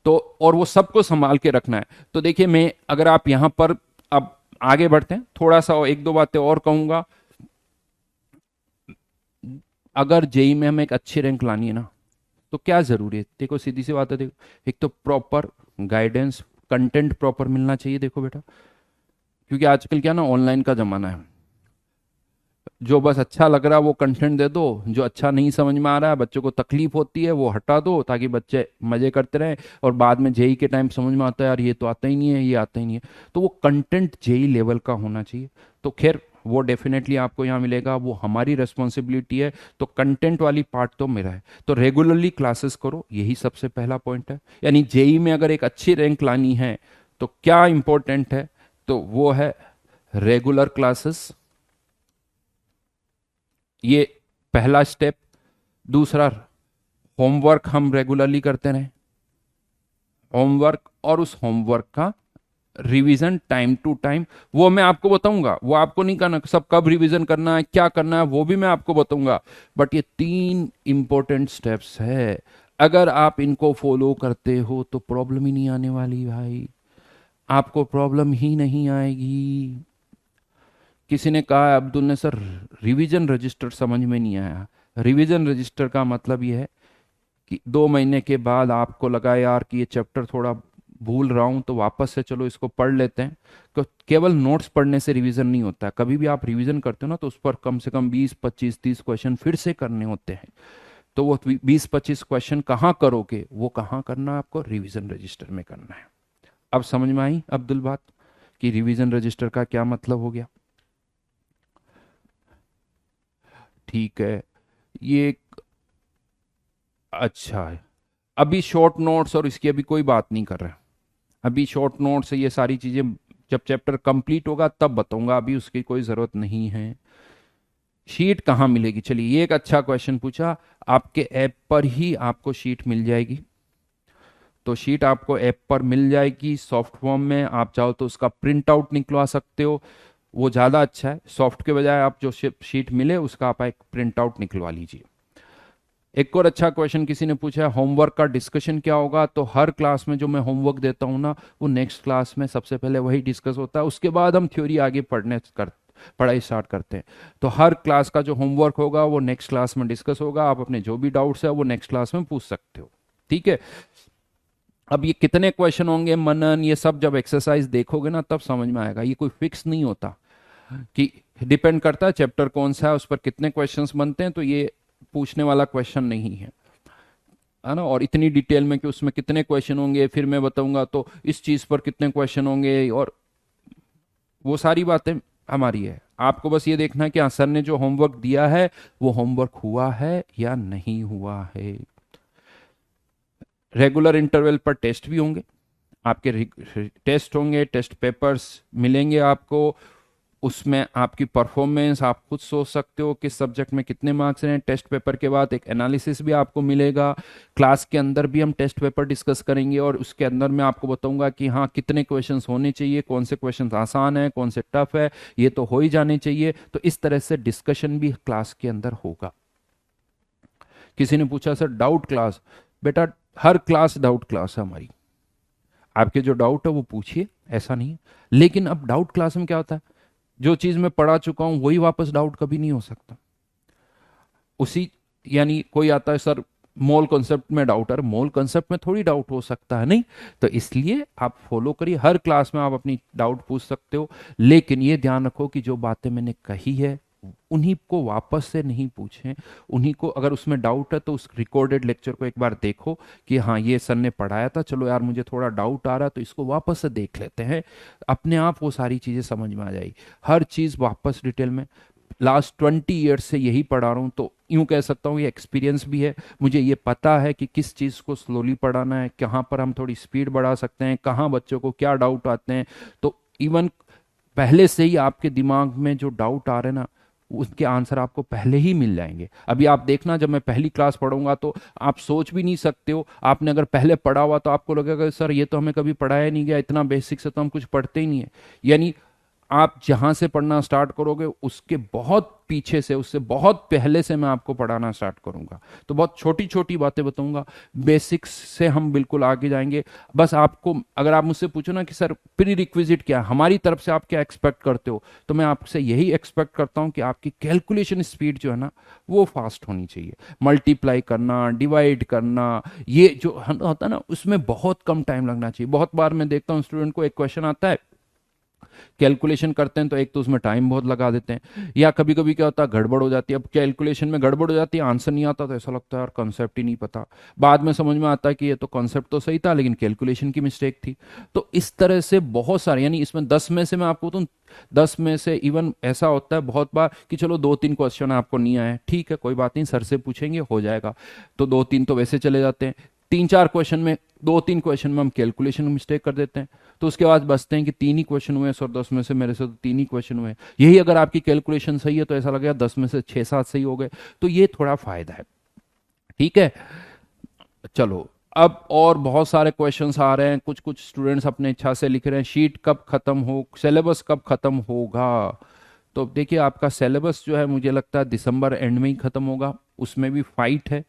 S1: तो और वो सबको संभाल के रखना है। तो देखिए, मैं अगर आप यहां पर अब आगे बढ़ते हैं, थोड़ा सा एक दो बातें और कहूंगा। अगर जेई में हमें एक अच्छी रैंक लानी है ना, तो क्या जरूरी है? देखो सीधी सी बात है, देखो एक तो प्रॉपर गाइडेंस, कंटेंट प्रॉपर मिलना चाहिए। देखो बेटा, क्योंकि आजकल क्या ना, ऑनलाइन का जमाना है, जो बस अच्छा लग रहा है वो कंटेंट दे दो, जो अच्छा नहीं समझ में आ रहा है, बच्चों को तकलीफ होती है, वो हटा दो ताकि बच्चे मजे करते रहें, और बाद में जेई के टाइम समझ में आता है यार ये तो आता ही नहीं है, ये आता ही नहीं है। तो वो कंटेंट जेई लेवल का होना चाहिए। तो खैर वो डेफिनेटली आपको यहाँ मिलेगा, वो हमारी रिस्पॉन्सिबिलिटी है। तो कंटेंट वाली पार्ट तो मेरा है। तो रेगुलरली क्लासेस करो, यही सबसे पहला पॉइंट है। यानी जेई में अगर एक अच्छी रैंक लानी है तो क्या इंपॉर्टेंट है, तो वो है रेगुलर क्लासेस, ये पहला स्टेप। दूसरा, होमवर्क हम रेगुलरली करते रहें, होमवर्क, और उस होमवर्क का रिवीजन टाइम टू टाइम। वो मैं आपको बताऊंगा, वो आपको नहीं करना, सब कब रिवीजन करना है, क्या करना है, वो भी मैं आपको बताऊंगा। बट ये 3 इंपॉर्टेंट स्टेप्स है, अगर आप इनको फॉलो करते हो तो प्रॉब्लम ही नहीं आने वाली भाई, आपको प्रॉब्लम ही नहीं आएगी। किसी ने कहा, अब्दुल ने, सर रिवीजन रजिस्टर समझ में नहीं आया। रिवीजन रजिस्टर का मतलब यह है कि 2 महीने के बाद आपको लगा यार कि ये चैप्टर थोड़ा भूल रहा हूं, तो वापस से चलो इसको पढ़ लेते हैं। तो केवल नोट्स पढ़ने से रिवीजन नहीं होता है, कभी भी आप रिवीजन करते हो ना, तो उस पर कम से कम 20 25 30 क्वेश्चन फिर से करने होते हैं। तो वो 20 25 क्वेश्चन कहाँ करोगे, वो कहाँ करना है आपको, रिवीजन रजिस्टर में करना है। अब समझ में आई अब्दुल बात कि रिवीजन रजिस्टर का क्या मतलब हो गया? ठीक है, ये अच्छा है। अभी शॉर्ट नोट्स और इसकी अभी कोई बात नहीं कर रहे हैं, अभी शॉर्ट नोट्स ये सारी चीजें जब चैप्टर कंप्लीट होगा तब बताऊंगा, अभी उसकी कोई जरूरत नहीं है। शीट कहाँ मिलेगी? चलिए, ये एक अच्छा क्वेश्चन पूछा। आपके ऐप पर ही आपको शीट मिल जाएगी। तो शीट आपको ऐप पर मिल जाएगी सॉफ्ट फॉर्म में, आप चाहो तो उसका प्रिंट आउट निकलवा सकते हो, वो ज़्यादा अच्छा है। सॉफ्ट के बजाय आप जो शीट मिले उसका आप एक प्रिंट आउट निकलवा लीजिए। एक और अच्छा क्वेश्चन किसी ने पूछा है, होमवर्क का डिस्कशन क्या होगा? तो हर क्लास में जो मैं होमवर्क देता हूँ ना, वो नेक्स्ट क्लास में सबसे पहले वही डिस्कस होता है, उसके बाद हम थ्योरी आगे पढ़ाई स्टार्ट करते हैं। तो हर क्लास का जो होमवर्क होगा वो नेक्स्ट क्लास में डिस्कस होगा। आप अपने जो भी डाउट्स है वो नेक्स्ट क्लास में पूछ सकते हो, ठीक है। अब ये कितने क्वेश्चन होंगे, मनन, ये सब जब एक्सरसाइज देखोगे ना तब समझ में आएगा। ये कोई फिक्स नहीं होता, कि डिपेंड करता है चैप्टर कौन सा है, उस पर कितने क्वेश्चंस बनते हैं। तो ये पूछने वाला क्वेश्चन नहीं है ना। और इतनी डिटेल में कि उसमें कितने क्वेश्चन होंगे फिर मैं बताऊंगा, तो इस चीज पर कितने क्वेश्चन होंगे, और वो सारी बातें हमारी है। आपको बस ये देखना है कि सर ने जो होमवर्क दिया है वो होमवर्क हुआ है या नहीं हुआ है। रेगुलर इंटरवल पर टेस्ट भी होंगे आपके, टेस्ट होंगे, टेस्ट पेपर्स मिलेंगे आपको। उसमें आपकी परफॉर्मेंस आप खुद सोच सकते हो किस सब्जेक्ट में कितने मार्क्स हैं। टेस्ट पेपर के बाद एक एनालिसिस भी आपको मिलेगा। क्लास के अंदर भी हम टेस्ट पेपर डिस्कस करेंगे, और उसके अंदर मैं आपको बताऊंगा कि हाँ कितने क्वेश्चंस होने चाहिए, कौन से क्वेश्चंस आसान है, कौन से टफ है, ये तो हो ही जाने चाहिए। तो इस तरह से डिस्कशन भी क्लास के अंदर होगा। किसी ने पूछा सर डाउट क्लास, बेटा हर क्लास डाउट क्लास है हमारी। आपके जो डाउट है वो पूछिए, ऐसा नहीं है। लेकिन अब डाउट क्लास में क्या होता है, जो चीज मैं पढ़ा चुका हूं वही वापस डाउट कभी नहीं हो सकता। उसी, यानी कोई आता है सर मोल कॉन्सेप्ट में डाउट, है मोल कॉन्सेप्ट में थोड़ी डाउट हो सकता है, नहीं। तो इसलिए आप फॉलो करिए, हर क्लास में आप अपनी डाउट पूछ सकते हो। लेकिन ये ध्यान रखो कि जो बातें मैंने कही है उन्हीं को वापस से नहीं पूछें। उन्हीं को, अगर उसमें डाउट है तो उस रिकॉर्डेड लेक्चर को एक बार देखो कि हाँ ये सर ने पढ़ाया था, चलो यार मुझे थोड़ा डाउट आ रहा है तो इसको वापस से देख लेते हैं। अपने आप वो सारी चीजें समझ में आ जाएगी, हर चीज वापस डिटेल में। लास्ट 20 ईयर्स से यही पढ़ा रहा हूँ, तो यूं कह सकता हूँ ये एक्सपीरियंस भी है। मुझे ये पता है कि किस चीज़ को स्लोली पढ़ाना है, कहाँ पर हम थोड़ी स्पीड बढ़ा सकते हैं, कहाँ बच्चों को क्या डाउट आते हैं। तो इवन पहले से ही आपके दिमाग में जो डाउट आ रहे हैं ना, उसके आंसर आपको पहले ही मिल जाएंगे। अभी आप देखना, जब मैं पहली क्लास पढ़ूंगा तो आप सोच भी नहीं सकते हो, आपने अगर पहले पढ़ा हुआ तो आपको लगेगा सर ये तो हमें कभी पढ़ाया नहीं गया, इतना बेसिक से तो हम कुछ पढ़ते ही नहीं है। यानी आप जहां से पढ़ना स्टार्ट करोगे उसके बहुत पीछे से, उससे बहुत पहले से मैं आपको पढ़ाना स्टार्ट करूंगा। तो बहुत छोटी छोटी बातें बताऊंगा, बेसिक्स से हम बिल्कुल आगे जाएंगे। बस आपको, अगर आप मुझसे पूछो ना कि सर प्री रिक्विजिट क्या है, हमारी तरफ से आप क्या एक्सपेक्ट करते हो, तो मैं आपसे यही एक्सपेक्ट करता हूं कि आपकी कैलकुलेशन स्पीड जो है ना वो फास्ट होनी चाहिए। मल्टीप्लाई करना, डिवाइड करना, ये जो होता है ना उसमें बहुत कम टाइम लगना चाहिए। बहुत बार मैं देखता हूँ स्टूडेंट को एक क्वेश्चन आता है, कैलकुलेशन करते हैं तो एक तो उसमें टाइम बहुत लगा देते हैं, या कभी कभी क्या होता है गड़बड़ हो जाती है। अब कैलकुलेशन में गड़बड़ हो जाती है, आंसर नहीं आता, तो ऐसा लगता है यार कॉन्सेप्ट ही नहीं पता। बाद में समझ में आता है कि ये तो कॉन्सेप्ट तो सही था लेकिन कैलकुलेशन की मिस्टेक थी। तो इस तरह से बहुत सारे, यानी इसमें 10 में से मैं आपको तो 10 में से इवन ऐसा होता है बहुत बार कि चलो 2-3 क्वेश्चन आपको नहीं आए, ठीक है कोई बात नहीं, सर से पूछेंगे हो जाएगा। तो 2-3 तो वैसे चले जाते हैं। 3-4 क्वेश्चन में, 2-3 क्वेश्चन में हम कैलकुलेशन में मिस्टेक कर देते हैं, तो उसके बाद बचते हैं कि 3 ही क्वेश्चन हुए सर 10 में से, मेरे से तो 3 ही क्वेश्चन हुए। यही अगर आपकी कैलकुलेशन सही है तो ऐसा लगेगा 10 में से 6-7 सही हो गए। तो ये थोड़ा फायदा है, ठीक है। चलो, अब और बहुत सारे क्वेश्चंस आ रहे हैं, कुछ कुछ स्टूडेंट्स अपने इच्छा से लिख रहे हैं शीट कब खत्म हो, सिलेबस कब खत्म होगा। तो देखिए आपका सिलेबस जो है मुझे लगता है दिसंबर एंड में ही खत्म होगा, उसमें भी फाइट है।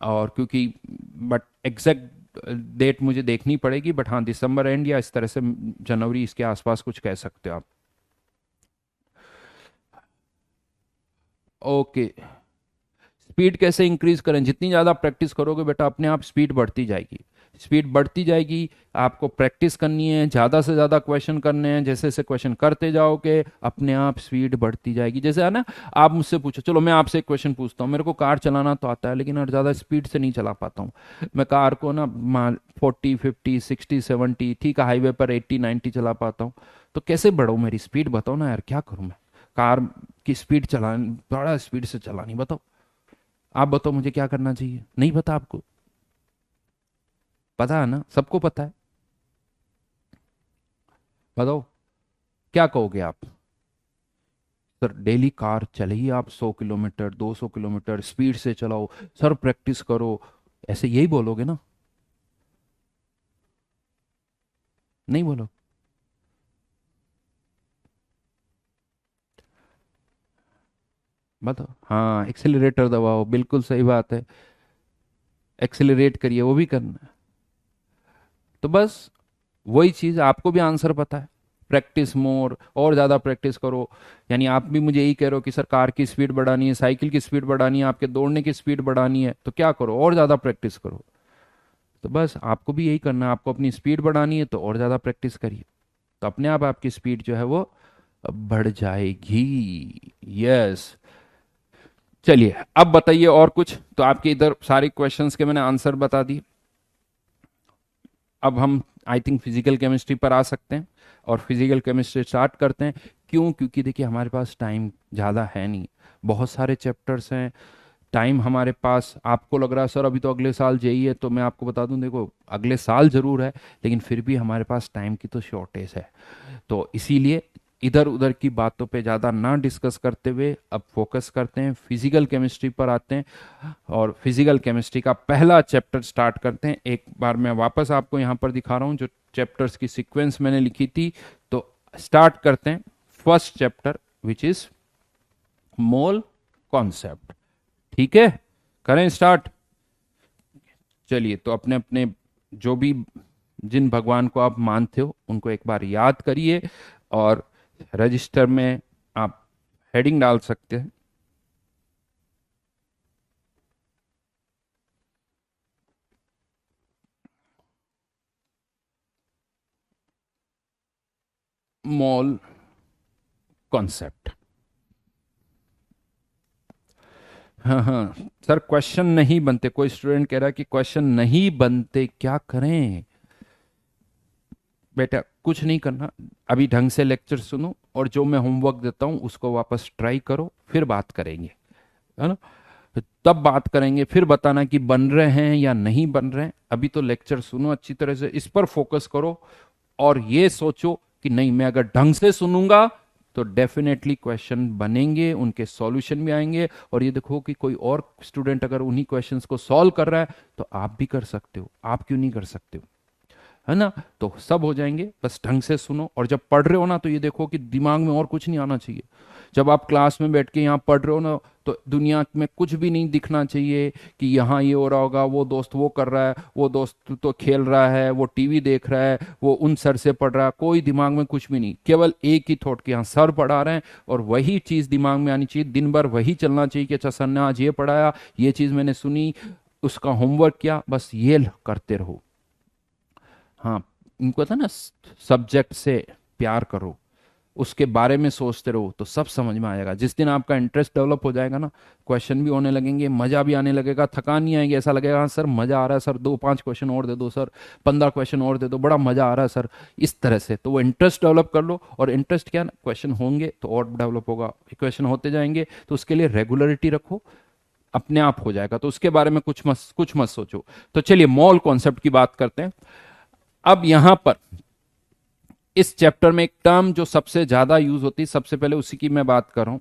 S1: और क्योंकि, बट एग्जैक्ट डेट मुझे देखनी पड़ेगी, बट हाँ दिसंबर एंड या इस तरह से जनवरी, इसके आसपास कुछ कह सकते हो आप। ओके, स्पीड कैसे इंक्रीज करें? जितनी ज़्यादा प्रैक्टिस करोगे बेटा अपने आप स्पीड बढ़ती जाएगी, स्पीड बढ़ती जाएगी। आपको प्रैक्टिस करनी है, ज़्यादा से ज़्यादा क्वेश्चन करने हैं, जैसे जैसे क्वेश्चन करते जाओगे अपने आप स्पीड बढ़ती जाएगी। जैसे है ना, आप मुझसे पूछो, चलो मैं आपसे एक क्वेश्चन पूछता हूँ, मेरे को कार चलाना तो आता है लेकिन और ज़्यादा स्पीड से नहीं चला पाता हूँ। मैं कार को ना 40, 50, 60, 70, ठीक है, हाईवे पर 80, 90 चला पाता हूँ। तो कैसे बढ़ाऊँ मेरी स्पीड, बताओ ना यार, क्या करूँ मैं? कार की स्पीड चलानी, बड़ा स्पीड से चलानी, बताओ। आप बताओ मुझे क्या करना चाहिए, नहीं पता आपको? पता है ना, सबको पता है। बताओ क्या कहोगे आप? सर डेली कार चलिए आप 100 किलोमीटर, 200 किलोमीटर स्पीड से चलाओ, सर प्रैक्टिस करो, ऐसे यही बोलोगे ना? नहीं बोलो। बताओ। हाँ, एक्सेलरेटर दबाओ, बिल्कुल सही बात है। एक्सेलरेट करिए, वो भी करना है। तो बस वही चीज, आपको भी आंसर पता है। प्रैक्टिस मोर, और ज्यादा प्रैक्टिस करो। यानी आप भी मुझे यही कह रहे हो कि सर कार की स्पीड बढ़ानी है, साइकिल की स्पीड बढ़ानी है, आपके दौड़ने की स्पीड बढ़ानी है, तो क्या करो, और ज्यादा प्रैक्टिस करो। तो बस आपको भी यही करना है, आपको अपनी स्पीड बढ़ानी है तो और ज्यादा प्रैक्टिस करिए। तो अपने आप आपकी स्पीड जो है वो बढ़ जाएगी। यस। चलिए अब बताइए और कुछ। तो आपके इधर सारे क्वेश्चंस के मैंने आंसर बता दिए। अब हम आई थिंक फिजिकल केमिस्ट्री पर आ सकते हैं, और फिजिकल केमिस्ट्री स्टार्ट करते हैं। क्यों? क्योंकि देखिए हमारे पास टाइम ज़्यादा है नहीं, बहुत सारे चैप्टर्स हैं। टाइम हमारे पास, आपको लग रहा है सर अभी तो अगले साल जेई है, तो मैं आपको बता दूं, देखो अगले साल जरूर है, लेकिन फिर भी हमारे पास टाइम की तो शॉर्टेज है। तो इसीलिए इधर उधर की बातों पे ज़्यादा ना डिस्कस करते हुए अब फोकस करते हैं, फिजिकल केमिस्ट्री पर आते हैं। और फिजिकल केमिस्ट्री का पहला चैप्टर स्टार्ट करते हैं। एक बार मैं वापस आपको यहाँ पर दिखा रहा हूँ जो चैप्टर्स की सीक्वेंस मैंने लिखी थी। तो स्टार्ट करते हैं first chapter, which is mole concept. ठीक है, करें स्टार्ट। चलिए, तो अपने अपने जो भी, जिन भगवान को आप मानते हो उनको एक बार याद करिए, और रजिस्टर में आप हेडिंग डाल सकते हैं। Mole concept. हाँ हाँ सर, क्वेश्चन नहीं बनते, कोई स्टूडेंट कह रहा है कि क्वेश्चन नहीं बनते, क्या करें? बेटा कुछ नहीं करना, अभी ढंग से लेक्चर सुनो, और जो मैं होमवर्क देता हूँ उसको वापस ट्राई करो, फिर बात करेंगे, है ना? तब बात करेंगे, फिर बताना कि बन रहे हैं या नहीं बन रहे हैं। अभी तो लेक्चर सुनो अच्छी तरह से, इस पर फोकस करो, और ये सोचो कि नहीं, मैं अगर ढंग से सुनूंगा तो डेफिनेटली क्वेश्चन बनेंगे, उनके सॉल्यूशन भी आएंगे। और ये देखो कि कोई और स्टूडेंट अगर उन्हीं क्वेश्चंस को सॉल्व कर रहा है तो आप भी कर सकते हो, आप क्यों नहीं कर सकते हो? है ना? तो सब हो जाएंगे, बस ढंग से सुनो। और जब पढ़ रहे हो ना, तो ये देखो कि दिमाग में और कुछ नहीं आना चाहिए। जब आप क्लास में बैठ के यहाँ पढ़ रहे हो ना, तो दुनिया में कुछ भी नहीं दिखना चाहिए कि यहाँ ये हो रहा होगा, वो दोस्त वो कर रहा है, वो दोस्त तो खेल रहा है, वो टीवी देख रहा है, वो उन सर से पढ़ रहा है, कोई दिमाग में कुछ भी नहीं, केवल एक ही थॉट कि यहाँ सर पढ़ा रहे हैं, और वही चीज दिमाग में आनी चाहिए। दिन भर वही चलना चाहिए कि अच्छा सर ने आज ये पढ़ाया, ये चीज मैंने सुनी, उसका होमवर्क किया, बस ये करते रहो। हाँ, इनको था ना, सब्जेक्ट से प्यार करो, उसके बारे में सोचते रहो, तो सब समझ में आएगा। जिस दिन आपका इंटरेस्ट डेवलप हो जाएगा ना, क्वेश्चन भी होने लगेंगे, मजा भी आने लगेगा, थकान नहीं आएगी, ऐसा लगेगा हाँ सर मजा आ रहा है, सर दो पांच क्वेश्चन और दे दो सर, 15 क्वेश्चन और दे दो, बड़ा मजा आ रहा है सर। इस तरह से तो वो इंटरेस्ट डेवलप कर लो, और इंटरेस्ट क्या ना, क्वेश्चन होंगे तो और डेवलप होगा, क्वेश्चन होते जाएंगे, तो उसके लिए रेगुलरिटी रखो, अपने आप हो जाएगा। तो उसके बारे में कुछ मत सोचो। तो चलिए मॉल कॉन्सेप्ट की बात करते हैं। अब यहां पर इस चैप्टर में एक टर्म जो सबसे ज्यादा यूज होती है, सबसे पहले उसी की मैं बात कर रहा हूं,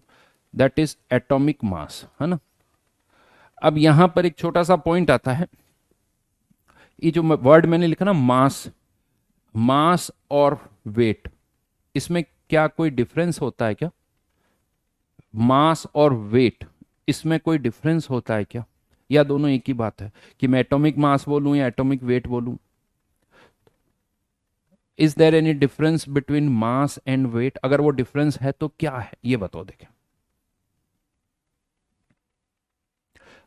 S1: दैट इज एटॉमिक मास, है ना? अब यहां पर एक छोटा सा पॉइंट आता है, ये जो वर्ड मैंने लिखा ना, मास, मास और वेट, इसमें क्या कोई डिफरेंस होता है क्या? मास और वेट, इसमें कोई डिफरेंस होता है क्या, या दोनों एक ही बात है? कि मैं एटॉमिक मास बोलूं या एटॉमिक वेट बोलूं, is there any difference between mass and weight? अगर वो डिफरेंस है तो क्या है, ये बताओ। देखें,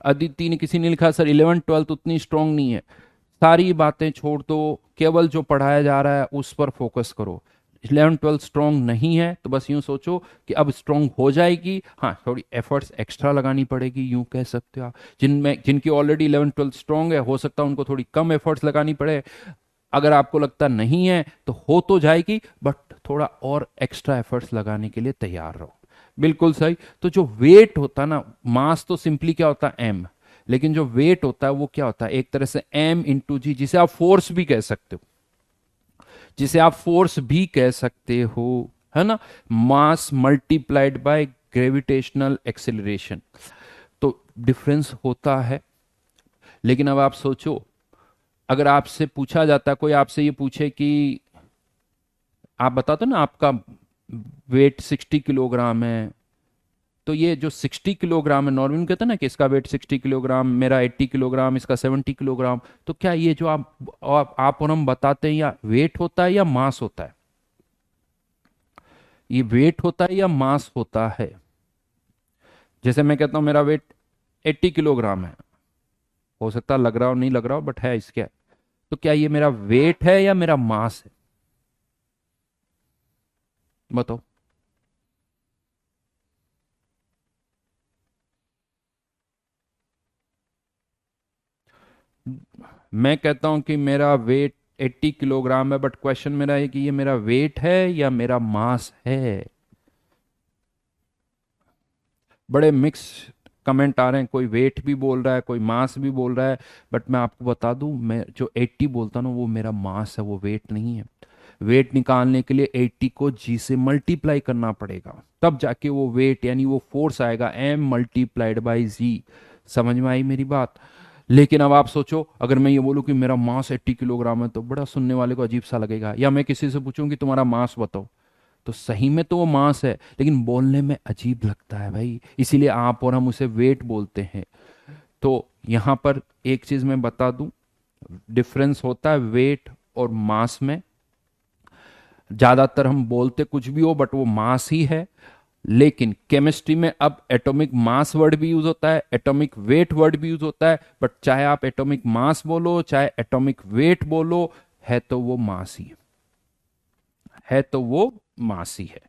S1: अदिति ने, किसी ने लिखा सर 11th 12th उतनी स्ट्रांग नहीं है। सारी बातें छोड़ दो, केवल जो पढ़ाया जा रहा है उस पर फोकस करो। 11th 12th स्ट्रांग नहीं है तो बस यूं सोचो कि अब स्ट्रांग हो जाएगी, हाँ थोड़ी एफर्ट्स एक्स्ट्रा लगानी पड़ेगी, यूं कह सकते हो आप। जिनकी ऑलरेडी 11th 12th स्ट्रांग है, हो सकता है उनको थोड़ी कम एफर्ट्स लगानी पड़े। अगर आपको लगता नहीं है तो हो तो जाएगी, बट थोड़ा और एक्स्ट्रा एफर्ट्स लगाने के लिए तैयार रहो। बिल्कुल सही। तो जो वेट होता है ना, मास तो सिंपली क्या होता है, एम, लेकिन जो वेट होता है वो क्या होता है, एक तरह से एम इंटू जी, जिसे आप फोर्स भी कह सकते हो, जिसे आप फोर्स भी कह सकते हो, है ना? Mass multiplied by gravitational acceleration. तो डिफरेंस होता है। लेकिन अब आप सोचो, अगर आपसे पूछा जाता, कोई आपसे ये पूछे कि आप बता दो ना, आपका वेट 60 किलोग्राम है, तो ये जो 60 किलोग्राम है, नॉर्मल कहते हैं ना कि इसका वेट 60 किलोग्राम, मेरा 80 किलोग्राम, इसका 70 किलोग्राम, तो क्या ये जो आप और हम बताते हैं या वेट होता है या मास होता है? ये वेट होता है या मास होता है? जैसे मैं कहता हूं मेरा वेट 80 किलोग्राम है, हो सकता है लग रहा हो नहीं लग रहा हो, बट है इसके, तो क्या ये मेरा वेट है या मेरा मास है? बताओ। मैं कहता हूं कि मेरा वेट 80 किलोग्राम है, बट क्वेश्चन मेरा है कि ये मेरा वेट है या मेरा मास है? बड़े मिक्स कमेंट आ रहे हैं, कोई वेट भी बोल रहा है, कोई मास भी बोल रहा है, बट मैं आपको बता दूं, मैं जो 80 बोलता हूं वो मेरा मास है, वो वेट नहीं है। वेट निकालने के लिए 80 को जी से मल्टीप्लाई करना पड़ेगा, तब जाके वो वेट यानी वो फोर्स आएगा, एम मल्टीप्लाइड बाई जी। समझ में आई मेरी बात? लेकिन अब आप सोचो, अगर मैं ये बोलूं कि मेरा मास 80 किलोग्राम है, तो बड़ा सुनने वाले को अजीब सा लगेगा। या मैं किसी से पूछूं कि तुम्हारा मास बताओ, तो सही में तो वो मास है, लेकिन बोलने में अजीब लगता है भाई, इसीलिए आप और हम उसे वेट बोलते हैं। तो यहां पर एक चीज मैं बता दूं, डिफरेंस होता है वेट और मास में। ज्यादातर हम बोलते कुछ भी हो, बट वो मास ही है। लेकिन केमिस्ट्री में अब एटॉमिक मास वर्ड भी यूज होता है, एटॉमिक वेट वर्ड भी यूज होता है, बट चाहे आप एटॉमिक मास बोलो चाहे एटॉमिक वेट बोलो, है तो वो मास ही है, तो वो मास ही है।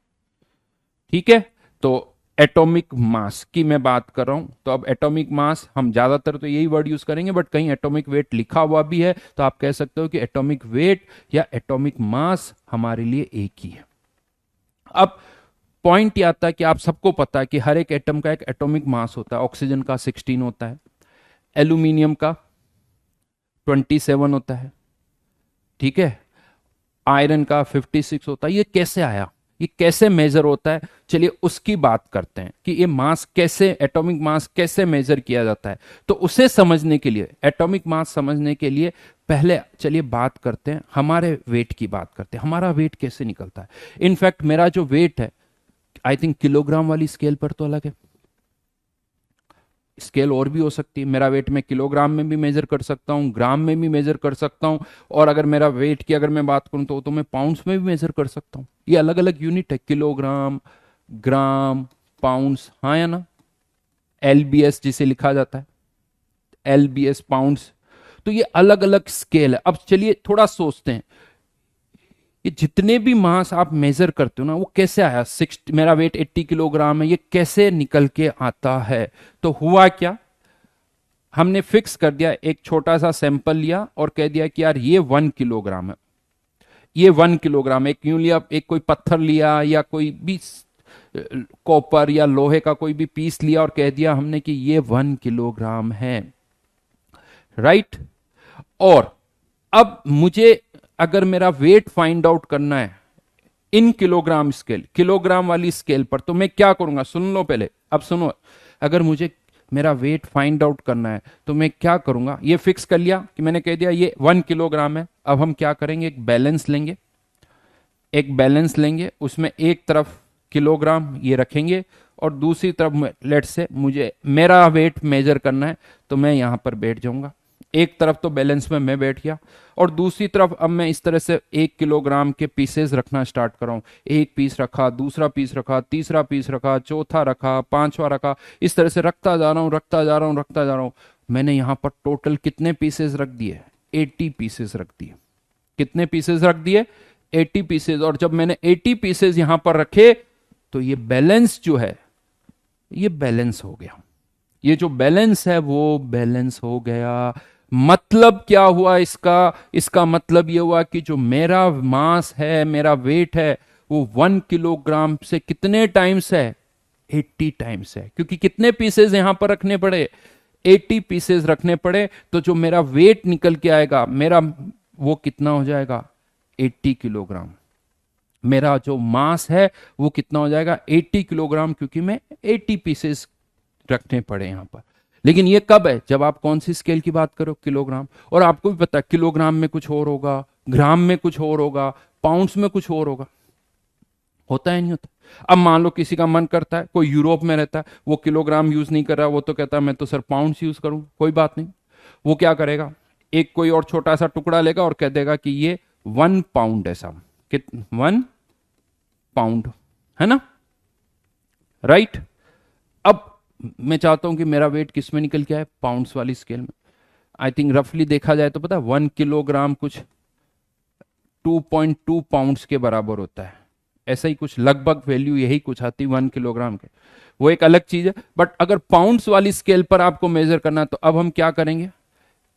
S1: ठीक है, तो एटॉमिक मास की मैं बात कर रहा हूं, तो अब एटॉमिक मास हम ज्यादातर तो यही वर्ड यूज करेंगे, बट कहीं एटॉमिक वेट लिखा हुआ भी है, तो आप कह सकते हो कि एटॉमिक वेट या एटॉमिक मास हमारे लिए एक ही है। अब पॉइंट ये आता है कि आप सबको पता है कि हर एक एटम का एक एटॉमिक मास होता है। ऑक्सीजन का 16 होता है, एल्यूमिनियम का 27 होता है, ठीक है, आयरन का 56 होता है। ये कैसे आया, ये कैसे मेजर होता है? चलिए उसकी बात करते हैं कि ये मास कैसे, एटॉमिक मास कैसे मेजर किया जाता है। तो उसे समझने के लिए, एटॉमिक मास समझने के लिए पहले चलिए बात करते हैं, हमारे वेट की बात करते हैं। हमारा वेट कैसे निकलता है? इनफैक्ट मेरा जो वेट है, आई थिंक किलोग्राम वाली स्केल पर तो अलग है, स्केल और भी हो सकती है। मेरा वेट मैं किलोग्राम में भी मेजर कर सकता हूँ, ग्राम में भी मेजर कर सकता हूँ, और अगर मेरा वेट की अगर मैं बात करूँ तो मैं पाउंड्स में भी मेजर कर सकता हूँ। ये अलग अलग यूनिट है, किलोग्राम, ग्राम, पाउंड्स, हाँ या ना? एलबीएस जिसे लिखा जाता है, एलबीएस पाउंड्स। तो ये अलग अलग स्केल है। अब चलिए थोड़ा सोचते हैं, ये जितने भी मास आप मेजर करते हो ना, वो कैसे आया? मेरा वेट 80 किलोग्राम है, ये कैसे निकल के आता है? तो हुआ क्या, हमने फिक्स कर दिया, एक छोटा सा सैंपल लिया और कह दिया कि यार ये 1 किलोग्राम है, ये 1 किलोग्राम। एक यूं लिया, एक कोई पत्थर लिया या कोई भी कॉपर या लोहे का कोई भी पीस लिया और कह दिया हमने कि ये 1 किलोग्राम है, राइट। और अब मुझे अगर मेरा वेट फाइंड आउट करना है इन किलोग्राम स्केल, किलोग्राम वाली स्केल पर, तो मैं क्या करूंगा? सुन लो पहले, अब सुनो। अगर मुझे मेरा वेट फाइंड आउट करना है तो मैं क्या करूंगा? ये फिक्स कर लिया कि मैंने कह दिया ये 1 किलोग्राम है। अब हम क्या करेंगे, एक बैलेंस लेंगे, एक बैलेंस लेंगे, उसमें एक तरफ किलोग्राम ये रखेंगे और दूसरी तरफ लेट्स से मुझे मेरा वेट मेजर करना है, तो मैं यहां पर बैठ जाऊंगा। एक तरफ तो बैलेंस में मैं बैठ गया, और दूसरी तरफ अब मैं इस तरह से 1 किलोग्राम के पीसेस रखना स्टार्ट कर रहा हूं। एक पीस रखा, दूसरा पीस रखा, तीसरा पीस रखा, चौथा रखा, पांचवा रखा, इस तरह से रखता जा रहा हूं, रखता जा रहा हूं, रखता जा रहा हूं। मैंने यहां पर टोटल कितने पीसेस रख दिए? 80 पीसेस रख दिए। कितने पीसेस रख दिए? 80 पीसेस। और जब मैंने 80 पीसेस यहां पर रखे, तो ये बैलेंस जो है, ये बैलेंस हो गया। ये जो बैलेंस है वो बैलेंस हो गया। मतलब क्या हुआ इसका? इसका मतलब ये हुआ कि जो मेरा मास है, मेरा वेट है, वो 1 किलोग्राम से कितने टाइम्स है? 80 टाइम्स है। क्योंकि कितने पीसेस यहां पर रखने पड़े? 80 पीसेस रखने पड़े। तो जो मेरा वेट निकल के आएगा मेरा, वो कितना हो जाएगा? 80 किलोग्राम। मेरा जो मास है वो कितना हो जाएगा? 80 किलोग्राम, क्योंकि मैं 80 पीसेस रखने पड़े यहां पर। लेकिन ये कब है? जब आप कौन सी स्केल की बात करो? किलोग्राम। और आपको भी पता है किलोग्राम में कुछ और होगा, ग्राम में कुछ और होगा, पाउंड्स में कुछ और होगा। होता है नहीं होता? अब मान लो किसी का मन करता है, कोई यूरोप में रहता है, वो किलोग्राम यूज नहीं कर रहा, वो तो कहता है मैं तो सर पाउंड्स यूज करूं, कोई बात नहीं। वो क्या करेगा, एक कोई और छोटा सा टुकड़ा लेगा और कह देगा कि ये 1 पाउंड है साहब, कित 1 पाउंड, है ना, राइट। अब मैं चाहता हूं कि मेरा वेट किस में निकल के आए, पाउंड्स वाली स्केल में। आई थिंक रफली देखा जाए तो पता है 1 किलोग्राम कुछ 2.2 पाउंड्स के बराबर होता है, ऐसा ही कुछ लगभग वैल्यू यही कुछ आती 1 किलोग्राम के। वो एक अलग चीज है, बट अगर पाउंड्स वाली स्केल पर आपको मेजर करना है तो अब हम क्या करेंगे,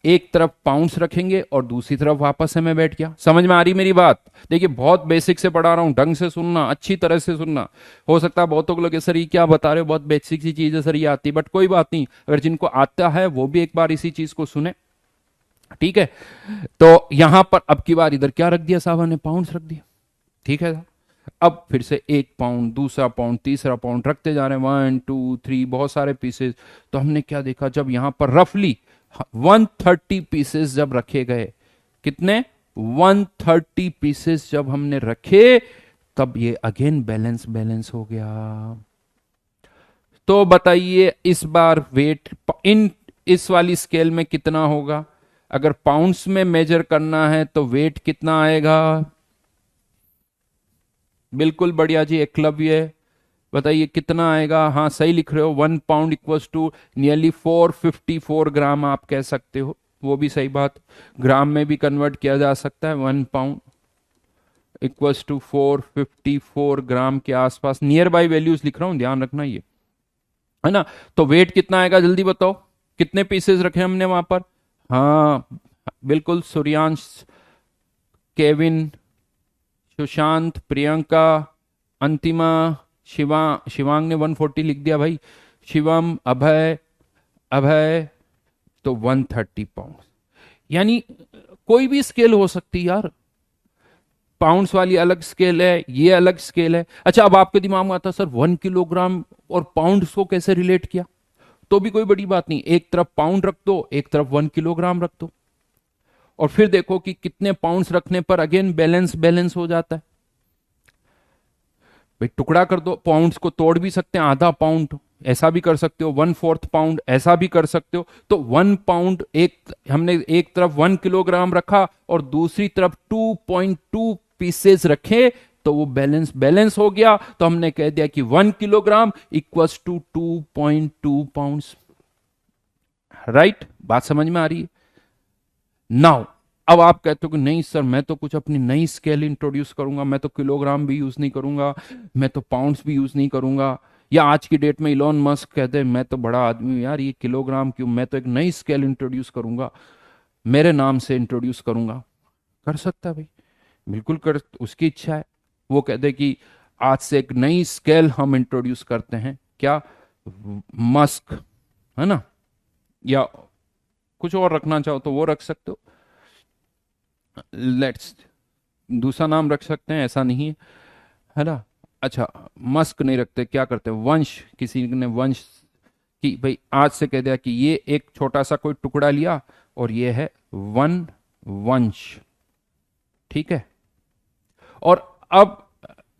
S1: एक तरफ पाउंड्स रखेंगे और दूसरी तरफ वापस से मैं बैठ गया। समझ में आ रही मेरी बात? देखिए बहुत बेसिक से पढ़ा रहा हूं, ढंग से सुनना, अच्छी तरह से सुनना। हो सकता है बहुतों को लगे सर ये क्या बता रहे हो, बहुत बेसिक सी चीज है सर ये आती, बट कोई बात नहीं, अगर जिनको आता है वो भी एक बार इसी चीज को सुने, ठीक है। तो यहां पर अब की बार इधर क्या रख दिया साहब ने, पाउंड्स रख दिया, ठीक है। अब फिर से 1 पाउंड, दूसरा पाउंड, तीसरा पाउंड रखते जा रहे हैं, 1 2 3 बहुत सारे पीसेस। तो हमने क्या देखा, जब यहां पर रफली 130 पीसेस जब रखे गए, कितने 130 पीसेस जब हमने रखे, तब ये अगेन बैलेंस बैलेंस हो गया। तो बताइए इस बार वेट इन इस वाली स्केल में कितना होगा, अगर पाउंड्स में मेजर करना है तो वेट कितना आएगा? बिल्कुल बढ़िया जी, एकलव्य, बताइए कितना आएगा? हाँ सही लिख रहे हो, 1 पाउंड इक्वल्स टू नियरली 454 ग्राम आप कह सकते हो, वो भी सही बात, ग्राम में भी कन्वर्ट किया जा सकता है। 1 पाउंड इक्वल्स टू 454 ग्राम के आसपास, नियर बाई वैल्यूज लिख रहा हूं, ध्यान रखना ये, है ना। तो वेट कितना आएगा जल्दी बताओ, कितने पीसेस रखे हमने वहां पर? हाँ बिल्कुल, सूर्यांश, केविन, सुशांत, प्रियंका, अंतिमा, शिवांग ने 140 लिख दिया भाई, शिवम, अभय, अभय, तो 130 पाउंड। यानी कोई भी स्केल हो सकती यार, पाउंड्स वाली अलग स्केल है, ये अलग स्केल है। अच्छा अब आपके दिमाग में आता सर 1 किलोग्राम और पाउंड्स को कैसे रिलेट किया, तो भी कोई बड़ी बात नहीं, एक तरफ पाउंड रख दो, एक तरफ 1 किलोग्राम रख दो, और फिर देखो कि कितने पाउंड्स रखने पर अगेन बैलेंस बैलेंस हो जाता है। भाई टुकड़ा कर दो, पाउंड्स को तोड़ भी सकते हैं, आधा पाउंड ऐसा भी कर सकते हो, 1/4 पाउंड ऐसा भी कर सकते हो। तो 1 पाउंड, एक हमने एक तरफ 1 किलोग्राम रखा और दूसरी तरफ 2.2 पीसेस रखे, तो वो बैलेंस बैलेंस हो गया। तो हमने कह दिया कि 1 kilogram equals to 2.2 pounds. Right, बात समझ में आ रही है? नाउ अब आप कहते हो कि नहीं सर मैं तो कुछ अपनी नई स्केल इंट्रोड्यूस करूंगा, मैं तो किलोग्राम भी यूज नहीं करूंगा, मैं तो पाउंड्स भी यूज नहीं करूंगा, या आज की डेट में इलॉन मस्क कहते हैं मैं तो बड़ा आदमी हूं यार, ये किलोग्राम क्यों, मैं तो एक नई स्केल इंट्रोड्यूस करूंगा, मेरे नाम से इंट्रोड्यूस करूंगा। कर सकता है भाई, बिल्कुल कर, उसकी इच्छा है। वो कहते हैं कि आज से एक नई स्केल हम इंट्रोड्यूस करते हैं, क्या, मस्क, है ना, या कुछ और रखना चाहो तो वो रख सकते हो, लेट्स दूसरा नाम रख सकते हैं, ऐसा नहीं है ना। अच्छा मस्क नहीं रखते, क्या करते हैं, वंश, किसी ने वंश कि भाई आज से कह दिया कि ये एक छोटा सा कोई टुकड़ा लिया और ये है वन वंश, ठीक है। और अब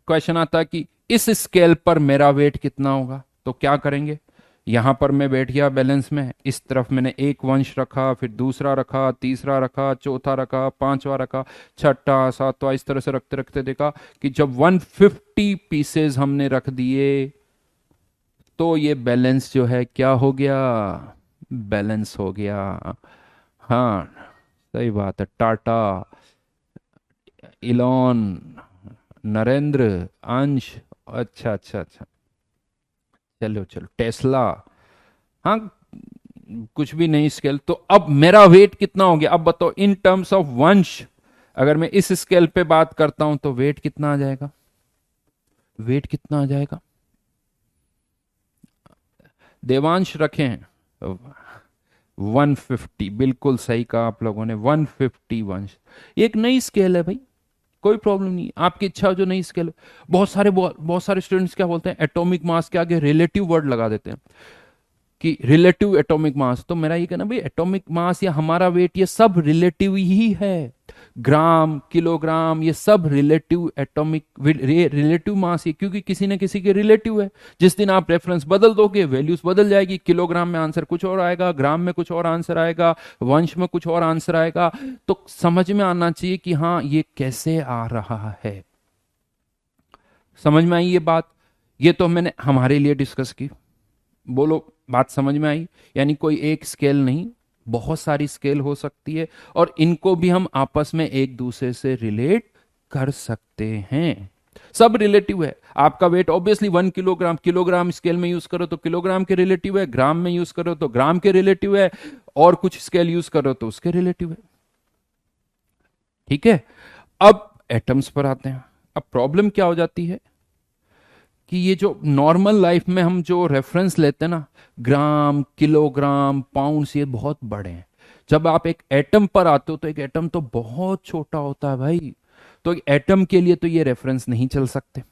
S1: क्वेश्चन आता है कि इस स्केल पर मेरा वेट कितना होगा, तो क्या करेंगे, यहां पर मैं बैठ गया बैलेंस में, इस तरफ मैंने एक वंश रखा, फिर दूसरा रखा, तीसरा रखा, चौथा रखा, पांचवा रखा, छठा, सातवां, इस तरह से रखते रखते देखा कि जब 150 पीसेस हमने रख दिए तो ये बैलेंस जो है क्या हो गया, बैलेंस हो गया। हाँ सही बात है, टाटा, इलॉन, नरेंद्र, अंश, अच्छा अच्छा अच्छा, चलो चलो, टेस्ला, हाँ कुछ भी नहीं स्केल। तो अब मेरा वेट कितना हो गया, अब बताओ इन टर्म्स ऑफ वंश, अगर मैं इस स्केल पे बात करता हूं तो वेट कितना आ जाएगा, वेट कितना आ जाएगा, देवांश रखे हैं 150, बिल्कुल सही कहा आप लोगों ने, 150 वंश। एक नई स्केल है भाई, कोई प्रॉब्लम नहीं, आपकी इच्छा जो नई स्केल। बहुत सारे स्टूडेंट्स क्या बोलते हैं, एटॉमिक मास के आगे रिलेटिव वर्ड लगा देते हैं कि रिलेटिव एटॉमिक मास। तो मेरा ये कहना भाई एटॉमिक मास या हमारा वेट ये सब रिलेटिव ही है, ग्राम, किलोग्राम, ये सब रिलेटिव एटॉमिक रिलेटिव मास है, क्योंकि किसी न किसी के रिलेटिव है। जिस दिन आप रेफरेंस बदल दोगे वैल्यूज बदल जाएगी, किलोग्राम में आंसर कुछ और आएगा, ग्राम में कुछ और आंसर आएगा, वंश में कुछ और आंसर आएगा। तो समझ में आना चाहिए कि हाँ ये कैसे आ रहा है। समझ में आई ये बात? ये तो मैंने हमारे लिए डिस्कस की। बोलो बात समझ में आई? यानी कोई एक स्केल नहीं, बहुत सारी स्केल हो सकती है, और इनको भी हम आपस में एक दूसरे से रिलेट कर सकते हैं। सब रिलेटिव है। आपका weight obviously 1 kilogram, kilogram scale में यूज करो तो किलोग्राम के रिलेटिव है, ग्राम में यूज करो तो ग्राम के रिलेटिव है, और कुछ स्केल यूज करो तो उसके रिलेटिव है। ठीक है, अब एटम्स पर आते हैं। अब प्रॉब्लम क्या हो जाती है कि ये जो नॉर्मल लाइफ में हम जो रेफरेंस लेते हैं ना, ग्राम, किलोग्राम, पाउंड्स, ये बहुत बड़े हैं। जब आप एक एटम पर आते हो तो एक एटम तो बहुत छोटा होता है भाई। तो एक एटम के लिए तो ये रेफरेंस नहीं चल सकते,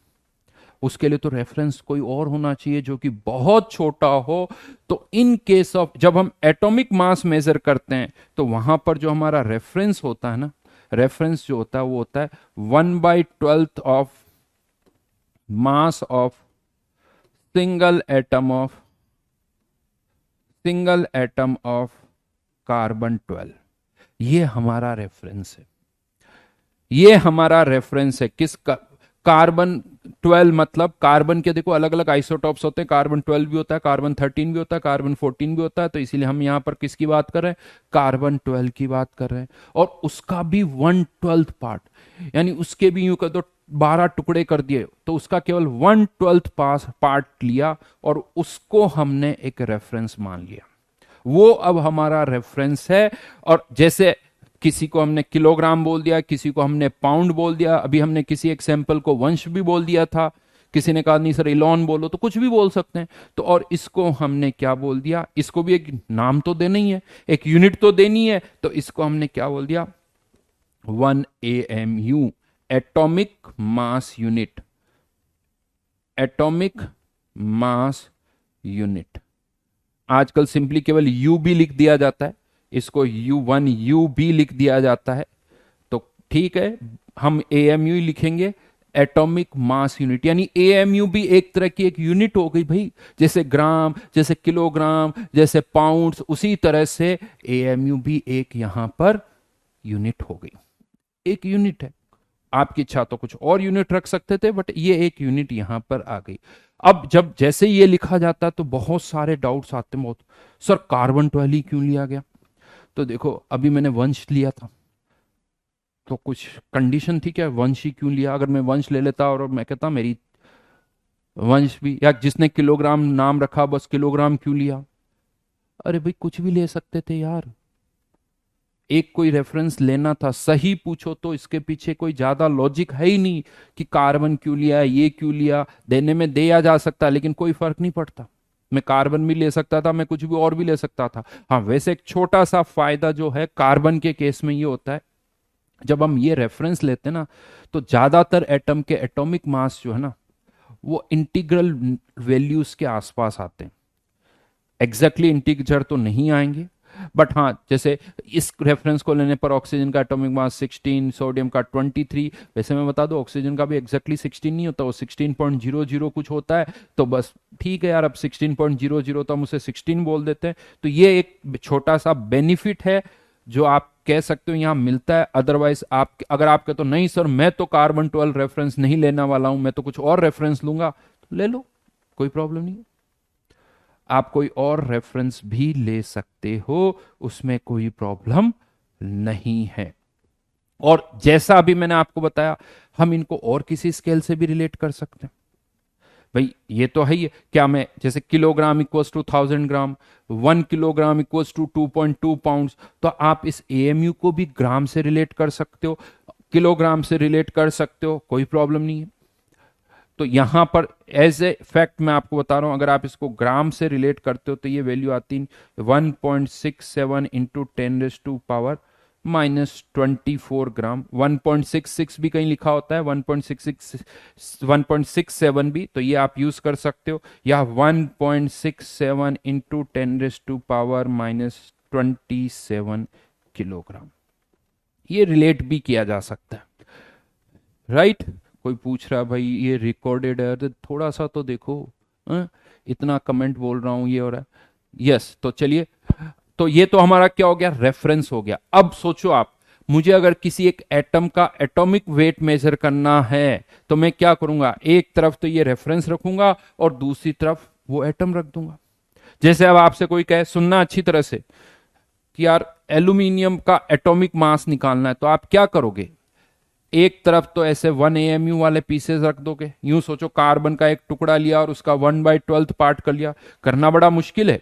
S1: उसके लिए तो रेफरेंस कोई और होना चाहिए जो कि बहुत छोटा हो। तो इन केस ऑफ जब हम एटॉमिक मास मेजर करते हैं तो वहां पर जो हमारा रेफरेंस होता है ना, रेफरेंस जो होता है वो होता है 1/12 of mass of single atom of carbon 12। ये हमारा रेफरेंस है, ये हमारा रेफरेंस है किसका? कार्बन 12। मतलब कार्बन के देखो अलग अलग आइसोटॉप्स होते हैं, कार्बन 12 भी होता है, कार्बन 13 भी होता है, कार्बन 14 भी होता है। तो इसीलिए हम यहां पर किसकी बात कर रहे हैं? कार्बन 12 की बात कर रहे हैं। और उसका भी 1/12 पार्ट, यानी उसके भी यूं कर दो 12 टुकड़े कर दिए, तो उसका केवल 1/12 पार्ट लिया और उसको हमने एक रेफरेंस मान लिया। वो अब हमारा रेफरेंस है। और जैसे किसी को हमने किलोग्राम बोल दिया, किसी को हमने पाउंड बोल दिया, अभी हमने किसी एक सैंपल को वंश भी बोल दिया था, किसी ने कहा नहीं सर इलॉन बोलो, तो कुछ भी बोल सकते हैं। तो और इसको हमने क्या बोल दिया? इसको भी एक नाम तो देना ही है, एक यूनिट तो देनी है। तो इसको हमने क्या बोल दिया? 1 AMU, atomic mass unit. Atomic mass unit. आजकल सिंपली केवल यू भी लिख दिया जाता है, इसको U1 भी लिख दिया जाता है। तो ठीक है, हम AMU लिखेंगे, एटॉमिक मास यूनिट। यानी AMU भी एक तरह की एक यूनिट हो गई भाई। जैसे ग्राम, जैसे किलोग्राम, जैसे पाउंड्स, उसी तरह से AMU भी एक यहां पर यूनिट हो गई, एक यूनिट है। आपकी इच्छा तो कुछ और यूनिट रख सकते थे, बट ये एक यूनिट यहां पर आ गई। अब जब जैसे ये लिखा जाता है तो बहुत सारे डाउट्स आते हैं, बहुत सर कार्बन 12 ही क्यों लिया गया? तो देखो अभी मैंने वंश लिया था तो कुछ कंडीशन थी क्या? वंश ही क्यों लिया? अगर मैं वंश ले लेता और मैं कहता मेरी वंश भी, या जिसने किलोग्राम नाम रखा बस किलोग्राम क्यों लिया? अरे भाई कुछ भी ले सकते थे यार, एक कोई रेफरेंस लेना था। सही पूछो तो इसके पीछे कोई ज्यादा लॉजिक है ही नहीं कि कार्बन क्यों लिया, ये क्यों लिया। देने में दिया जा सकता, लेकिन कोई फर्क नहीं पड़ता। मैं कार्बन भी ले सकता था, मैं कुछ भी और भी ले सकता था। हाँ वैसे एक छोटा सा फायदा जो है कार्बन के केस में ये होता है, जब हम ये रेफरेंस लेते हैं ना, तो ज्यादातर एटम के एटॉमिक मास जो है ना, वो इंटीग्रल वैल्यूज के आसपास आते हैं। एग्जैक्टली इंटीजर तो नहीं आएंगे, बट हाँ जैसे इस रेफरेंस को लेने पर ऑक्सीजन का एटॉमिक मास 16, सोडियम का 23। वैसे मैं बता दूं ऑक्सीजन का भी एग्जैक्टली 16 नहीं होता, वो 16.00 कुछ होता है। तो बस ठीक है यार, अब 16.00 तो हम उसे 16 बोल देते हैं। तो ये एक छोटा सा बेनिफिट है जो आप कह सकते हो यहां मिलता है। अदरवाइज आप अगर आप कहते हो नहीं सर मैं तो कार्बन 12 रेफरेंस नहीं लेने वाला हूं, मैं तो कुछ और रेफरेंस लूंगा, तो ले लो, कोई प्रॉब्लम नहीं। आप कोई और रेफरेंस भी ले सकते हो, उसमें कोई प्रॉब्लम नहीं है। और जैसा अभी मैंने आपको बताया, हम इनको और किसी स्केल से भी रिलेट कर सकते हैं। भाई ये तो है ही, क्या मैं जैसे kilogram equals to 1000 gram, 1 kilogram equals to 2.2 pound, तो आप इस AMU को भी ग्राम से रिलेट कर सकते हो, किलोग्राम से रिलेट कर सकते हो, कोई प्रॉब्लम नहीं है। तो यहां पर एज ए फैक्ट मैं आपको बता रहा हूं, अगर आप इसको ग्राम से रिलेट करते हो तो ये वैल्यू आती 1.67 × 10⁻⁻⁻24 ग्राम। 1.66 भी कहीं लिखा होता है, 1.67 भी, तो ये आप यूज कर सकते हो। या 1.67 × 10⁻⁻27 किलोग्राम, ये रिलेट भी किया जा सकता है, राइट। कोई पूछ रहा भाई ये रिकॉर्डेड है, तो थोड़ा सा तो देखो, इतना कमेंट बोल रहा हूं ये हो रहा है। यस, तो चलिए, तो ये तो हमारा क्या हो गया, रेफरेंस हो गया। अब सोचो आप, मुझे अगर किसी एक एटम का एटॉमिक वेट मेजर करना है तो मैं क्या करूंगा, एक तरफ तो ये रेफरेंस रखूंगा और दूसरी तरफ वो एटम रख दूंगा। जैसे अब आपसे कोई कहे, सुनना अच्छी तरह से, कि यार एल्यूमिनियम का एटॉमिक मास निकालना है, तो आप क्या करोगे, एक तरफ तो ऐसे 1 AMU वाले पीसेस रख दोगे। यूं सोचो, कार्बन का एक टुकड़ा लिया और उसका 1/12 पार्ट कर लिया, करना बड़ा मुश्किल है,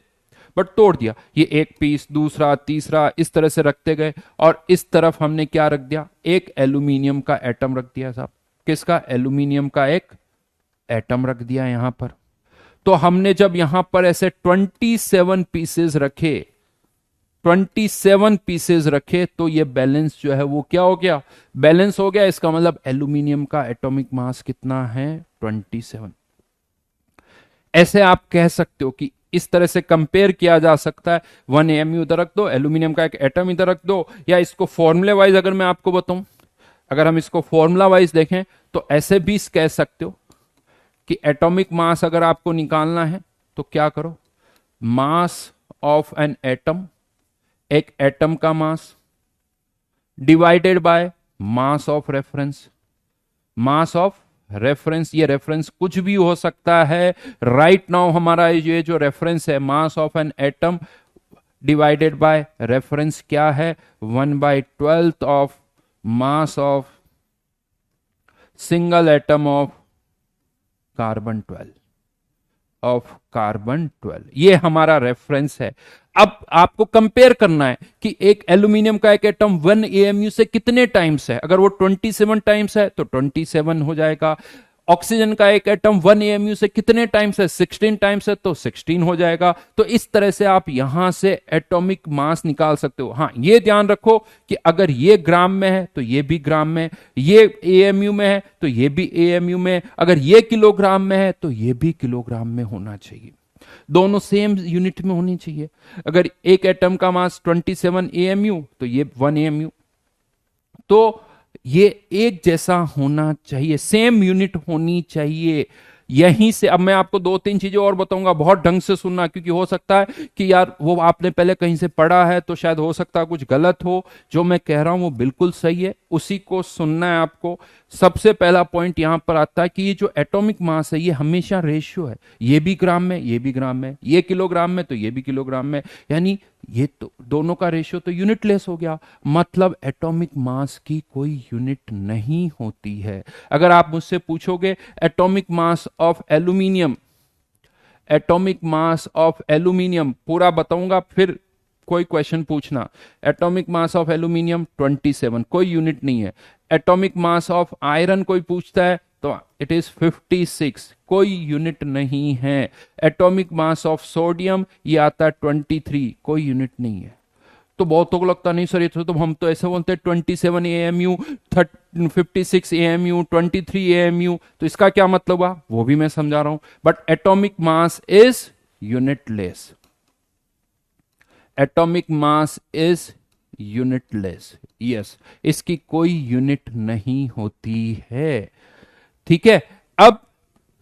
S1: बट तोड़ दिया। ये एक पीस, दूसरा, तीसरा, इस तरह से रखते गए, और इस तरफ हमने क्या रख दिया, एक एल्यूमिनियम का एटम रख दिया साहब। किसका, एल्यूमिनियम का एक एटम रख दिया यहां पर। तो हमने जब यहां पर ऐसे 27 पीसेस रखे, 27 पीसेस रखे, तो ये बैलेंस जो है वो क्या हो गया, बैलेंस हो गया। इसका मतलब एल्यूमिनियम का एटॉमिक मास कितना है, 27। ऐसे आप कह सकते हो कि इस तरह से कंपेयर किया जा सकता है, 1 AMU इधर रख दो, एल्यूमिनियम का एक एटम इधर रख दो, या इसको फॉर्मूले वाइज अगर मैं आपको बताऊं, अगर हम इसको फॉर्मूला वाइज देखें तो ऐसे भी कह सकते हो कि एटॉमिक मास अगर आपको निकालना है तो क्या करो, मास ऑफ एन एटम, एक एटम का mass divided by mass of reference. Mass of reference, ये रेफरेंस कुछ भी हो सकता है। राइट नाउ हमारा ये जो रेफरेंस है, mass of an atom divided by reference क्या है, 1/12 of mass of single atom of carbon 12, of carbon 12, ये हमारा रेफरेंस है। अब आपको कंपेयर करना है कि एक एल्यूमिनियम का एक एटम 1 AMU से कितने टाइम्स है। अगर वो 27 टाइम्स है तो 27 हो जाएगा। ऑक्सीजन का एक एटम 1 AMU से कितने टाइम्स है, 16 टाइम्स है, तो 16 हो जाएगा। तो इस तरह से आप यहां से एटॉमिक मास निकाल सकते हो। हाँ, ये ध्यान रखो कि अगर ये ग्राम में है तो ये भी ग्राम में, ये AMU में है तो ये भी AMU में, अगर ये किलोग्राम में है तो ये भी किलोग्राम में होना चाहिए, दोनों सेम यूनिट में होनी चाहिए। अगर एक एटम का मास 27 AMU तो ये 1 AMU, तो ये एक जैसा होना चाहिए, सेम यूनिट होनी चाहिए। यहीं से अब मैं आपको 2-3 चीजें और बताऊंगा, बहुत ढंग से सुनना, क्योंकि हो सकता है कि यार वो आपने पहले कहीं से पढ़ा है तो शायद हो सकता है कुछ गलत हो। जो मैं कह रहा हूं वो बिल्कुल सही है, उसी को सुनना है आपको। सबसे पहला पॉइंट यहां पर आता है कि ये जो एटॉमिक मास है ये हमेशा रेशियो है, ये भी ग्राम में, ये भी ग्राम में, ये किलोग्राम में तो ये भी किलोग्राम में, यानी ये तो दोनों का रेशियो तो यूनिटलेस हो गया। मतलब एटॉमिक मास की कोई यूनिट नहीं होती है। अगर आप मुझसे पूछोगे atomic mass of aluminium, atomic mass of aluminium पूरा बताऊंगा, फिर कोई क्वेश्चन पूछना। एटॉमिक मास ऑफ एल्यूमिनियम 27, कोई यूनिट नहीं है। एटॉमिक मास ऑफ आयरन कोई पूछता है तो इट इज 56, कोई यूनिट नहीं है। एटॉमिक मास ऑफ सोडियम ये आता है 23, कोई यूनिट नहीं है। तो बहुतों को लगता नहीं सर ये तो हम तो ऐसे बोलते हैं 27 AMU, 56 AMU, 23 AMU, तो इसका क्या मतलब हुआ वो भी मैं समझा रहा हूं। But atomic mass is unitless, atomic mass is unitless, yes, इसकी कोई यूनिट नहीं होती है, ठीक है। अब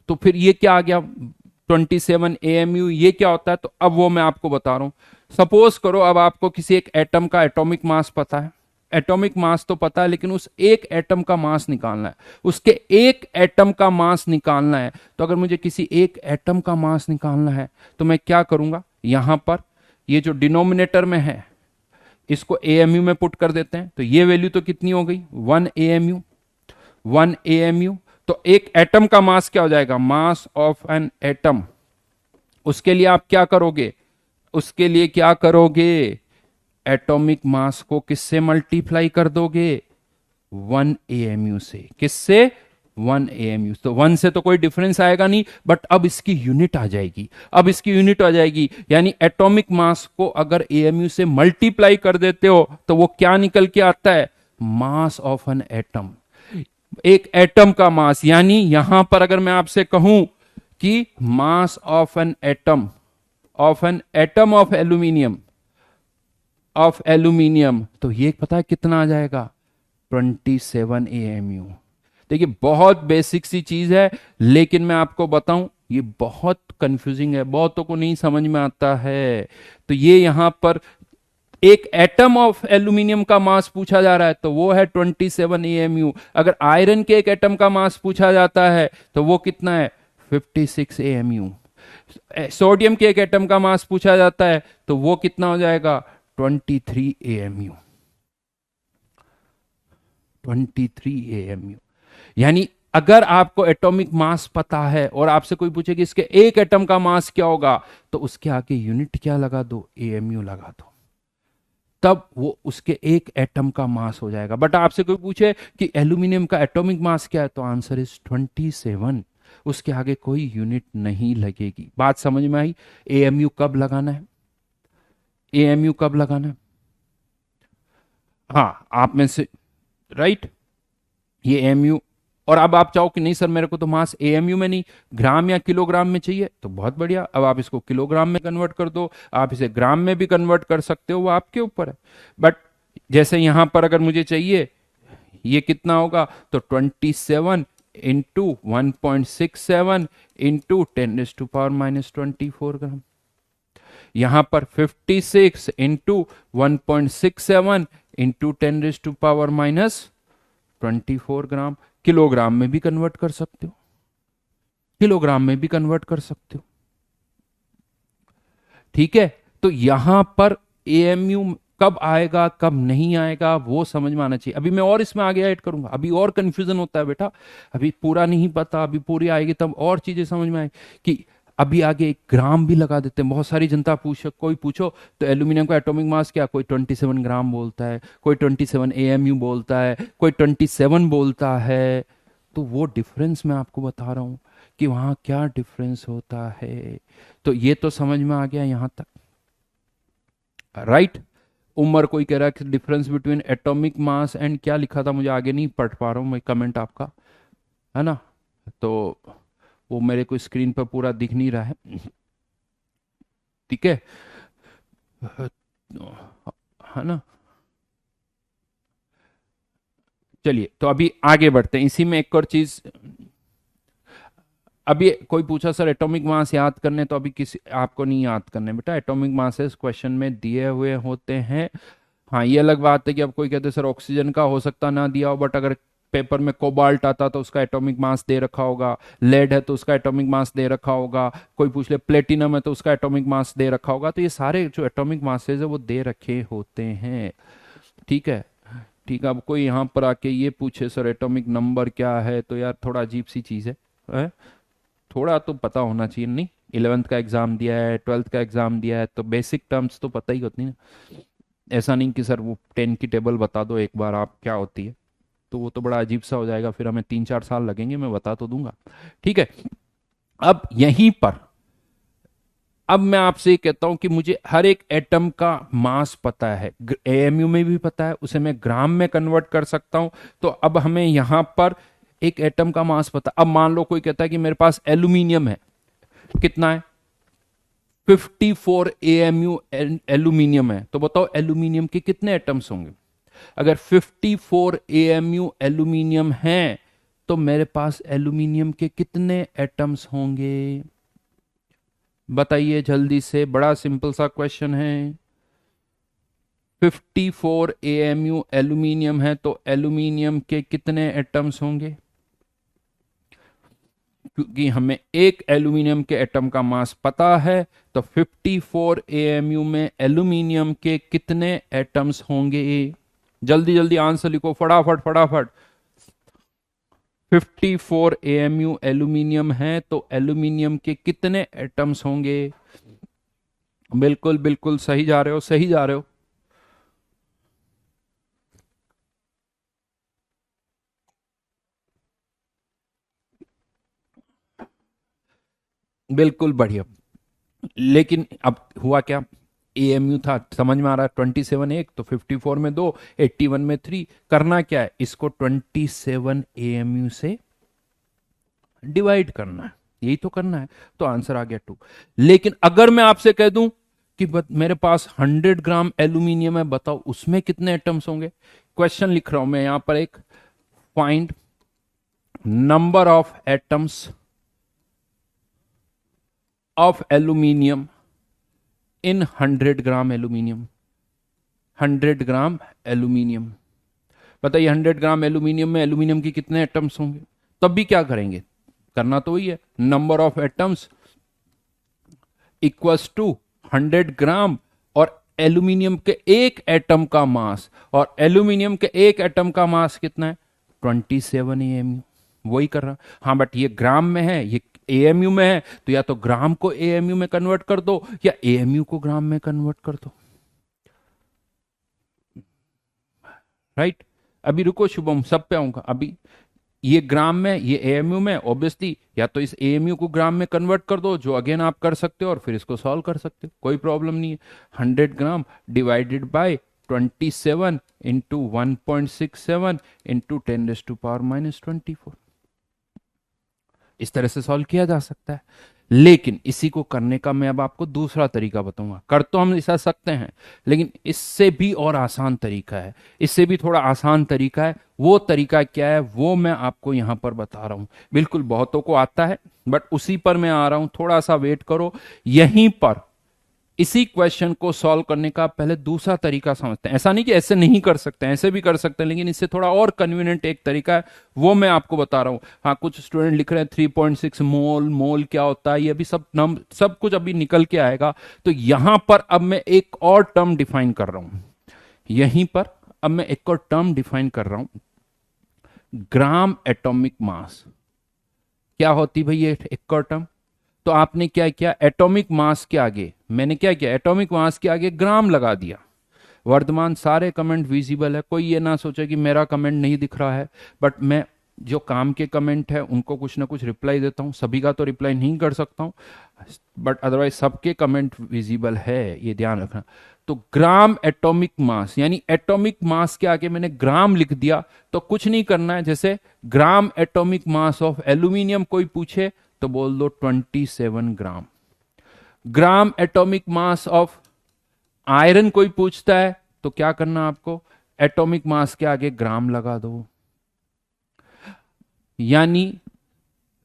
S1: तो फिर ये क्या आ गया 27 AMU, ये क्या होता है, तो अब वो मैं आपको बता रहा हूं। सपोज करो अब आपको किसी एक एटम का एटॉमिक मास पता है, एटॉमिक मास तो पता है, लेकिन उस एक एटम का मास निकालना है, उसके एक एटम का मास निकालना है। तो अगर मुझे किसी एक एटम का मास निकालना है तो मैं क्या करूंगा, यहां पर ये जो डिनोमिनेटर में है इसको AMU में पुट कर देते हैं, तो ये वैल्यू तो कितनी हो गई 1 AMU, 1 AMU। तो एक एटम का मास क्या हो जाएगा, मास ऑफ एन एटम। उसके लिए आप क्या करोगे, उसके लिए क्या करोगे, एटॉमिक मास को किससे मल्टीप्लाई कर दोगे, 1 AMU से। किससे, 1 AMU। तो 1 से तो कोई डिफरेंस आएगा नहीं, बट अब इसकी यूनिट आ जाएगी, अब इसकी यूनिट आ जाएगी। यानी एटॉमिक मास को अगर AMU से मल्टीप्लाई कर देते हो तो वो क्या निकल के आता है, मास ऑफ एन एटम, एक एटम का मास। यानी यहां पर अगर मैं आपसे कहूं कि mass of an atom, of an atom of aluminium, of aluminium, तो ये पता है कितना आ जाएगा, 27 AMU। देखिए बहुत बेसिक सी चीज है, लेकिन मैं आपको बताऊं ये बहुत कंफ्यूजिंग है, बहुतों को नहीं समझ में आता है। तो ये यहां पर एक एटम ऑफ एल्यूमिनियम का मास पूछा जा रहा है तो वो है 27 AMU। अगर आयरन के एक एटम का मास पूछा जाता है तो वो कितना है, 56 AMU। सोडियम के एक एटम का मास पूछा जाता है तो वो कितना हो जाएगा, 23 AMU। 23 AMU। यानी अगर आपको एटॉमिक मास पता है और आपसे कोई पूछे कि इसके एक एटम का मास क्या होगा, तो उसके आगे यूनिट क्या लगा दो, AMU लगा दो, तब वो उसके एक एटम का मास हो जाएगा। बट आपसे कोई पूछे कि एल्यूमिनियम का एटॉमिक मास क्या है, तो आंसर इज 27। उसके आगे कोई यूनिट नहीं लगेगी। बात समझ में आई? AMU कब लगाना है, AMU कब लगाना है? हाँ आप में से, राइट, ये AMU। और अब आप चाहो कि नहीं सर मेरे को तो मास AMU में नहीं, ग्राम या किलोग्राम में चाहिए, तो बहुत बढ़िया, अब आप इसको किलोग्राम में कन्वर्ट कर दो, आप इसे ग्राम में भी कन्वर्ट कर सकते हो, वो आपके ऊपर है। बट जैसे यहां पर अगर मुझे चाहिए ये कितना होगा, तो 27 इंटू 1.67 इंटू 10⁻⁻24 ग्राम। यहां पर 56 इंटू 1.67 इंटू 10⁻⁻24 ग्राम। किलोग्राम में भी कन्वर्ट कर सकते हो, किलोग्राम में भी कन्वर्ट कर सकते हो, ठीक है। तो यहां पर AMU कब आएगा कब नहीं आएगा वो समझ में आना चाहिए। अभी मैं और इसमें आगे ऐड करूंगा, अभी और कंफ्यूजन होता है बेटा, अभी पूरा नहीं पता, अभी पूरी आएगी तब और चीजें समझ में आए कि अभी आगे एक ग्राम भी लगा देते हैं। बहुत सारी जनता कोई पूछो तो एल्यूमिनियम का एटॉमिक मास क्या, कोई 27 ग्राम बोलता है, कोई 27 AMU बोलता है, कोई 27 बोलता है। तो वो डिफरेंस मैं आपको बता रहा हूं कि वहां क्या डिफरेंस होता है। तो ये तो समझ में आ गया यहां तक, राइट। उमर कोई कह रहा है कि difference between atomic mass and क्या लिखा था, मुझे आगे नहीं पढ़ पा रहा हूं मैं कमेंट आपका, है ना, तो वो मेरे को स्क्रीन पर पूरा दिख नहीं रहा है, ठीक है, है ना। चलिए तो अभी आगे बढ़ते हैं, इसी में एक और चीज। अभी कोई पूछा सर एटॉमिक मास याद करने, तो अभी किसी आपको नहीं याद करने बेटा, एटॉमिक मासेस क्वेश्चन में दिए हुए होते हैं। हाँ ये अलग बात है कि अब कोई कहते सर ऑक्सीजन का हो सकता ना दिया हो, बट अगर पेपर में कोबाल्ट आता तो उसका एटॉमिक मास दे रखा होगा, लेड है तो उसका एटॉमिक मास दे रखा होगा, कोई पूछ ले प्लेटिनम है तो उसका एटॉमिक मास दे रखा होगा। तो ये सारे जो एटॉमिक मासेज है वो दे रखे होते हैं, ठीक है। ठीक है, अब कोई यहाँ पर आके ये पूछे सर एटॉमिक नंबर क्या है, तो यार थोड़ा अजीब सी चीज है? थोड़ा तो पता होना चाहिए, नहीं 11th का एग्जाम दिया है, 12th का एग्जाम दिया है, तो बेसिक टर्म्स तो पता ही होती है ना। ऐसा नहीं कि सर वो 10 की टेबल बता दो एक बार आप क्या होती है, तो वो तो बड़ा अजीब सा हो जाएगा, फिर हमें 3-4 साल लगेंगे, मैं बता तो दूंगा, ठीक है। अब यहीं पर अब मैं आपसे ये कहता हूं कि मुझे हर एक एटम का मास पता है, AMU में भी पता है, उसे मैं ग्राम में कन्वर्ट कर सकता हूं। तो अब हमें यहां पर एक एटम का मास पता। अब मान लो कोई कहता है कि मेरे पास एल्यूमिनियम है, कितना है, 54 AMU एल्यूमिनियम है, तो बताओ एल्यूमिनियम के कितने एटम्स होंगे। अगर 54 AMU एल्यूमिनियम है तो मेरे पास एल्यूमिनियम के कितने एटम्स होंगे, बताइए जल्दी से, बड़ा सिंपल सा क्वेश्चन है। 54 AMU एल्यूमिनियम है तो एल्यूमिनियम के कितने एटम्स होंगे, क्योंकि हमें एक एल्यूमिनियम के एटम का मास पता है, तो 54 AMU में एल्यूमिनियम के कितने एटम्स होंगे। जल्दी जल्दी आंसर लिखो फटाफट फटाफट। 54 AMU एल्यूमिनियम है तो एल्यूमिनियम के कितने एटम्स होंगे। बिल्कुल बिल्कुल सही जा रहे हो, सही जा रहे हो। बिल्कुल बढ़िया। लेकिन अब हुआ क्या, AMU था, समझ में आ रहा है, 27 एक तो 54 में 2, 81 में 3, करना क्या है, इसको 27 AMU से डिवाइड करना है, यही तो करना है, तो आंसर आ गया 2। लेकिन अगर मैं आपसे कह दूं कि मेरे पास 100 ग्राम एल्यूमिनियम है, बताओ उसमें कितने एटम्स होंगे, क्वेश्चन लिख रहा हूं मैं यहां पर एक, find number of atoms of aluminium in 100 gram aluminium. 100 gram aluminium, बताइए 100 ग्राम एल्यूमिनियम में एल्यूमिनियम की कितने एटम्स होंगे? तब भी क्या करेंगे, करना तो वही है, number of atoms equals to 100 gram और एल्यूमिनियम के एक एटम का मास, और एल्यूमिनियम के एक एटम का मास कितना है? 27 एएमयू। वही कर रहा, हाँ बट ये ग्राम में है, ये एएमयू में है, तो या तो ग्राम को एएमयू में कन्वर्ट कर दो या एएमयू को ग्राम में कन्वर्ट कर दो, राइट। अभी रुको शुभम, सब पे आऊंगा। अभी ये ग्राम में, ये एएमयू में, ऑब्वियसली या तो इस एएमयू को ग्राम में कन्वर्ट कर दो, जो अगेन आप कर सकते हो, और फिर इसको सॉल्व कर सकते हो, कोई प्रॉब्लम नहीं है। 100 gram divided by 27 into 1.67 into 10⁻⁻²4, इस तरह से सॉल्व किया जा सकता है। लेकिन इसी को करने का मैं अब आपको दूसरा तरीका बताऊंगा। कर तो हम ऐसा सकते हैं, लेकिन इससे भी और आसान तरीका है, इससे भी थोड़ा आसान तरीका है। वो तरीका क्या है वो मैं आपको यहां पर बता रहा हूं। बिल्कुल बहुतों को आता है, बट उसी पर मैं आ रहा हूं, थोड़ा सा वेट करो। यहीं पर इसी क्वेश्चन को सॉल्व करने का पहले दूसरा तरीका समझते हैं। ऐसा नहीं कि ऐसे नहीं कर सकते हैं, ऐसे भी कर सकते हैं, लेकिन इससे थोड़ा और कन्वीनियंट एक तरीका है, वो मैं आपको बता रहा हूं। हाँ, कुछ स्टूडेंट लिख रहे हैं 3.6 मोल, मोल क्या होता है, ये भी सब कुछ अभी निकल के आएगा। तो यहां पर अब मैं एक और टर्म डिफाइन कर रहा हूं, यहीं पर अब मैं एक और टर्म डिफाइन कर रहा हूं, ग्राम एटॉमिक मास। क्या होती भाई ये एक और टर्म? तो आपने क्या किया, एटॉमिक मास के आगे मैंने क्या किया, एटॉमिक मास के आगे ग्राम लगा दिया। वर्तमान सारे कमेंट विजिबल है, कोई ये ना सोचे कि मेरा कमेंट नहीं दिख रहा है, बट मैं जो काम के कमेंट है उनको कुछ ना कुछ रिप्लाई देता हूं। सभी का तो रिप्लाई नहीं कर सकता हूं, बट अदरवाइज सबके कमेंट विजिबल है, ये ध्यान रखना। तो ग्राम एटॉमिक मास, यानी एटॉमिक मास के आगे मैंने ग्राम लिख दिया, तो कुछ नहीं करना है। जैसे gram atomic mass of aluminium कोई पूछे तो बोल दो 27 gram. Gram atomic mass of iron कोई पूछता है तो क्या करना आपको, एटॉमिक मास के आगे ग्राम लगा दो। यानी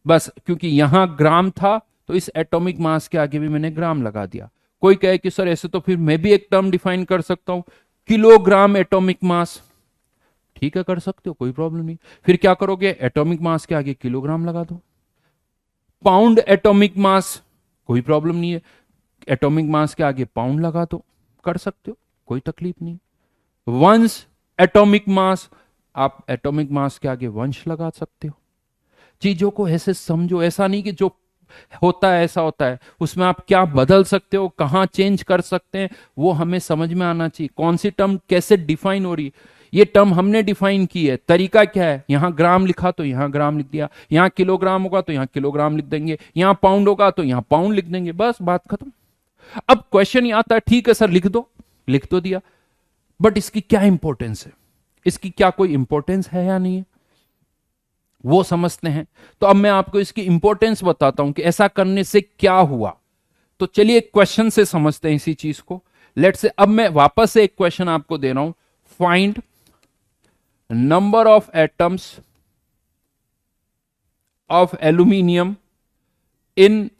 S1: बस क्योंकि यहां ग्राम था तो इस एटॉमिक मास के आगे भी मैंने ग्राम लगा दिया। कोई कहे कि सर ऐसे तो फिर मैं भी एक टर्म डिफाइन कर सकता हूं, किलोग्राम एटॉमिक मास। ठीक है, कर सकते हो, कोई प्रॉब्लम नहीं। फिर क्या करोगे, एटॉमिक मास के आगे किलोग्राम लगा दो। पाउंड एटॉमिक मास, कोई प्रॉब्लम नहीं है, एटॉमिक मास के आगे पाउंड लगा दो, कर सकते हो, कोई तकलीफ नहीं। वंश एटॉमिक मास, आप एटॉमिक मास के आगे वंश लगा सकते हो। चीजों को ऐसे समझो, ऐसा नहीं कि जो होता है ऐसा होता है, उसमें आप क्या बदल सकते हो, कहां चेंज कर सकते हैं, वो हमें समझ में आना चाहिए। कौन सी टर्म कैसे डिफाइन हो रही है, ये टर्म हमने डिफाइन की है, तरीका क्या है। यहां ग्राम लिखा तो यहां ग्राम लिख दिया, यहां किलोग्राम होगा तो यहां किलोग्राम लिख देंगे, यहां पाउंड होगा तो यहां पाउंड लिख देंगे, बस बात खत्म। अब क्वेश्चन ये आता है, ठीक है सर लिख तो दिया, बट इसकी क्या इंपॉर्टेंस है, इसकी क्या कोई इंपॉर्टेंस है या नहीं है, वो समझते हैं। तो अब मैं आपको इसकी इंपॉर्टेंस बताता हूं कि ऐसा करने से क्या हुआ। तो चलिए क्वेश्चन से समझते हैं इसी चीज को। लेट से अब मैं वापस से एक क्वेश्चन आपको दे रहा हूं, find number of atoms of aluminium in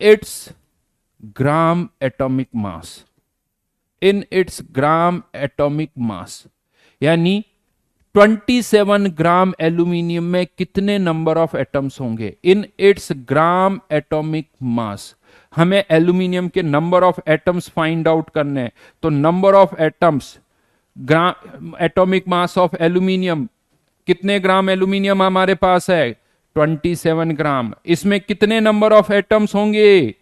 S1: its gram atomic mass, in its gram atomic mass. यानी 27 ग्राम एल्यूमिनियम में कितने नंबर ऑफ एटम्स होंगे इन इट्स ग्राम एटॉमिक मास। हमें एल्यूमिनियम के number of atoms find out करने हैं। तो number of atoms, gram atomic mass of aluminium, कितने ग्राम एल्यूमिनियम हमारे पास है, 27 ग्राम। इसमें कितने नंबर ऑफ एटम्स होंगे,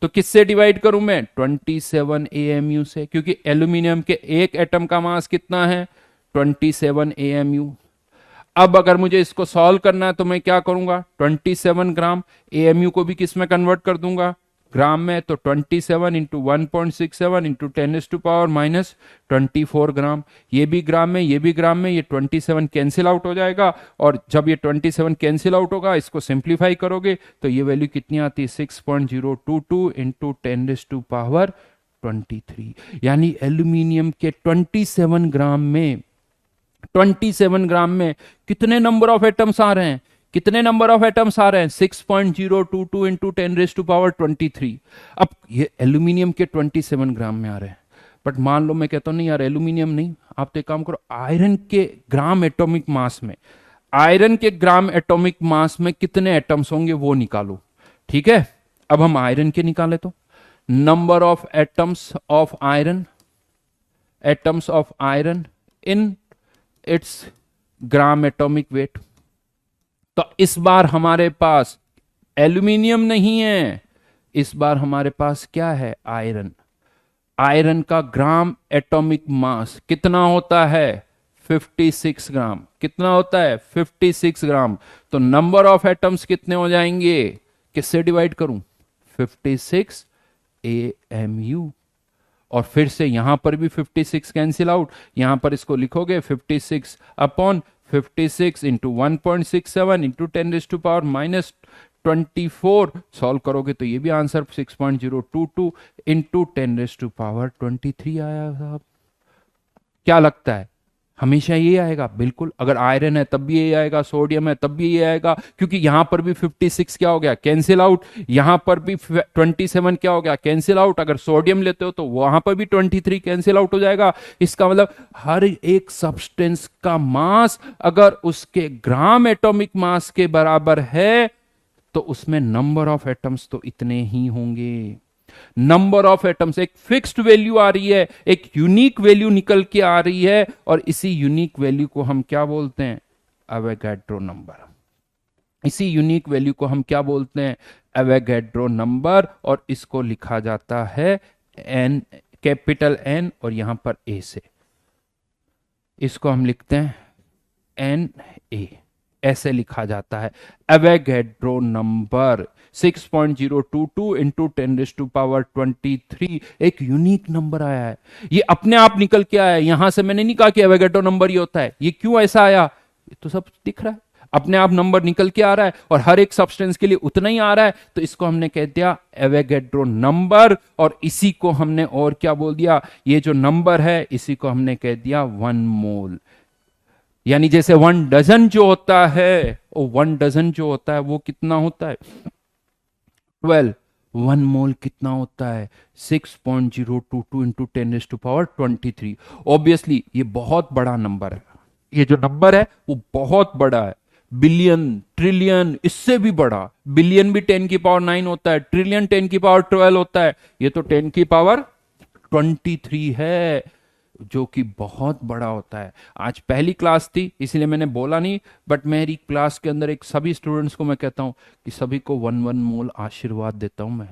S1: तो किससे डिवाइड करूं मैं, 27 एएमयू से, क्योंकि एल्यूमिनियम के एक एटम का मास कितना है, 27 एएमयू। अब अगर मुझे इसको सॉल्व करना है तो मैं क्या करूंगा, 27 ग्राम, एएमयू को भी किस में कन्वर्ट कर दूंगा, ग्राम में। तो 27 इंटू 1.67 इंटू 10⁻⁻24 ग्राम। ये भी ग्राम में, ये भी ग्राम में, ये 27 कैंसिल आउट हो जाएगा। और जब ये 27 कैंसिल आउट होगा, इसको सिंप्लीफाई करोगे तो ये वैल्यू कितनी आती है, 6.022 इंटू 10⁻23। यानी एल्यूमिनियम के 27 ग्राम में 27 ग्राम में कितने नंबर ऑफ एटम्स आ रहे हैं? कितने नंबर ऑफ एटम्स आ रहे हैं? 6.022 इंटू 10⁻23। अब ये एल्यूमिनियम के 27 ग्राम में आ रहे हैं, बट मान लो मैं कहता हूं नहीं यार एल्यूमिनियम नहीं, आप तो एक काम करो, आयरन के ग्राम एटॉमिक मास में, आयरन के ग्राम एटॉमिक मास में कितने एटम्स होंगे वो निकालो। ठीक है, अब हम आयरन के निकाले तो number of atoms of iron, atoms of iron in its gram atomic weight. तो इस बार हमारे पास एल्यूमिनियम नहीं है, इस बार हमारे पास क्या है? आयरन। आयरन का ग्राम एटॉमिक मास कितना होता है? 56 ग्राम। कितना होता है? 56 ग्राम। तो नंबर ऑफ एटम्स कितने हो जाएंगे? किससे डिवाइड करूं? 56 AMU। और फिर से यहां पर भी 56 कैंसिल आउट, यहां पर इसको लिखोगे 56 अपॉन 56 इंटू 1.67 इंटू 10⁻⁻24। सॉल्व करोगे तो ये भी आंसर 6.022 इंटू 10⁻23 आया साहब। क्या लगता है हमेशा ये आएगा? बिल्कुल। अगर आयरन है तब भी ये आएगा, सोडियम है तब भी ये आएगा, क्योंकि यहां पर भी 56 क्या हो गया? Cancel out. यहां पर भी 27 क्या हो गया? Cancel out. अगर सोडियम लेते हो तो वहां पर भी 23 कैंसिल आउट हो जाएगा। इसका मतलब हर एक सब्सटेंस का मास अगर उसके ग्राम एटॉमिक मास के बराबर है तो उसमें नंबर ऑफ एटम्स तो इतने ही होंगे। नंबर ऑफ एटम्स एक फिक्स्ड वैल्यू आ रही है, एक यूनिक वैल्यू निकल के आ रही है, और इसी यूनिक वैल्यू को हम क्या बोलते हैं? Avogadro number. इसी यूनिक वैल्यू को हम क्या बोलते हैं? Avogadro number. और इसको लिखा जाता है एन, कैपिटल एन और यहां पर ए से, इसको हम लिखते हैं NA, ऐसे लिखा जाता है एवोगैड्रो नंबर। 6.022 इंटू 10⁻23 एक यूनिक नंबर आया है, ये अपने आप निकल के आया है। यहां से मैंने नहीं कहा कि एवोगैड्रो नंबर ये होता है। ये क्यों ऐसा आया? ये तो सब दिख रहा है, अपने आप नंबर निकल के आ रहा है और हर एक सब्सटेंस के लिए उतना ही आ रहा है, तो इसको हमने कह दिया एवोगैड्रो नंबर। और इसी को हमने और क्या बोल दिया? ये जो नंबर है इसी को हमने कह दिया 1 मोल। यानी जैसे 1 डजन जो होता है, वो 1 डजन जो होता है वो कितना होता है? 12। 1 मोल कितना होता है? 6.022 इंटू 10⁻23। ऑब्वियसली ये बहुत बड़ा नंबर है, ये जो नंबर है वो बहुत बड़ा है। बिलियन, ट्रिलियन, इससे भी बड़ा। बिलियन भी 10⁻9 होता है, ट्रिलियन 10⁻12 होता है, ये तो 10⁻23 है, जो कि बहुत बड़ा होता है। आज पहली क्लास थी इसलिए मैंने बोला नहीं, बट मेरी क्लास के अंदर एक सभी स्टूडेंट्स को मैं कहता हूं कि सभी को 1 मोल आशीर्वाद देता हूं मैं।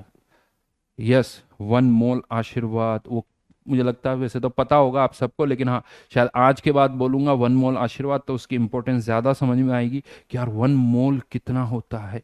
S1: यस, 1 मोल आशीर्वाद। वो मुझे लगता है वैसे तो पता होगा आप सबको, लेकिन हाँ शायद आज के बाद बोलूंगा 1 मोल आशीर्वाद तो उसकी इंपॉर्टेंस ज्यादा समझ में आएगी कि यार 1 मोल कितना होता है।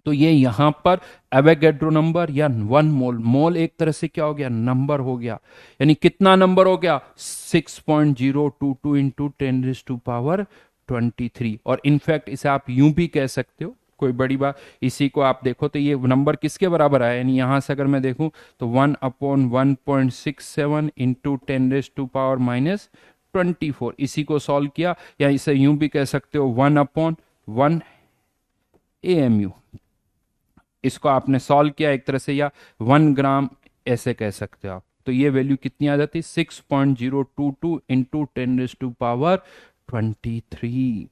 S1: तो ये यहां पर एवोगैड्रो नंबर या 1 मोल, मोल एक तरह से क्या हो गया? नंबर हो गया। यानी कितना नंबर हो गया? 6.022 इंटू 10⁻23। और इनफैक्ट इसे आप यूं भी कह सकते हो, कोई बड़ी बात, इसी को आप देखो तो ये नंबर किसके बराबर आया? यानी यहां से अगर मैं देखूं तो 1/1.67 इंटू 10⁻24। इसी को सॉल्व किया, या इसे यूं भी कह सकते हो 1/1 AMU। इसको आपने सॉल्व किया एक तरह से, या 1 ग्राम ऐसे कह सकते हो आप। तो ये वैल्यू कितनी आ जाती? 6.022 इंटू 10⁻23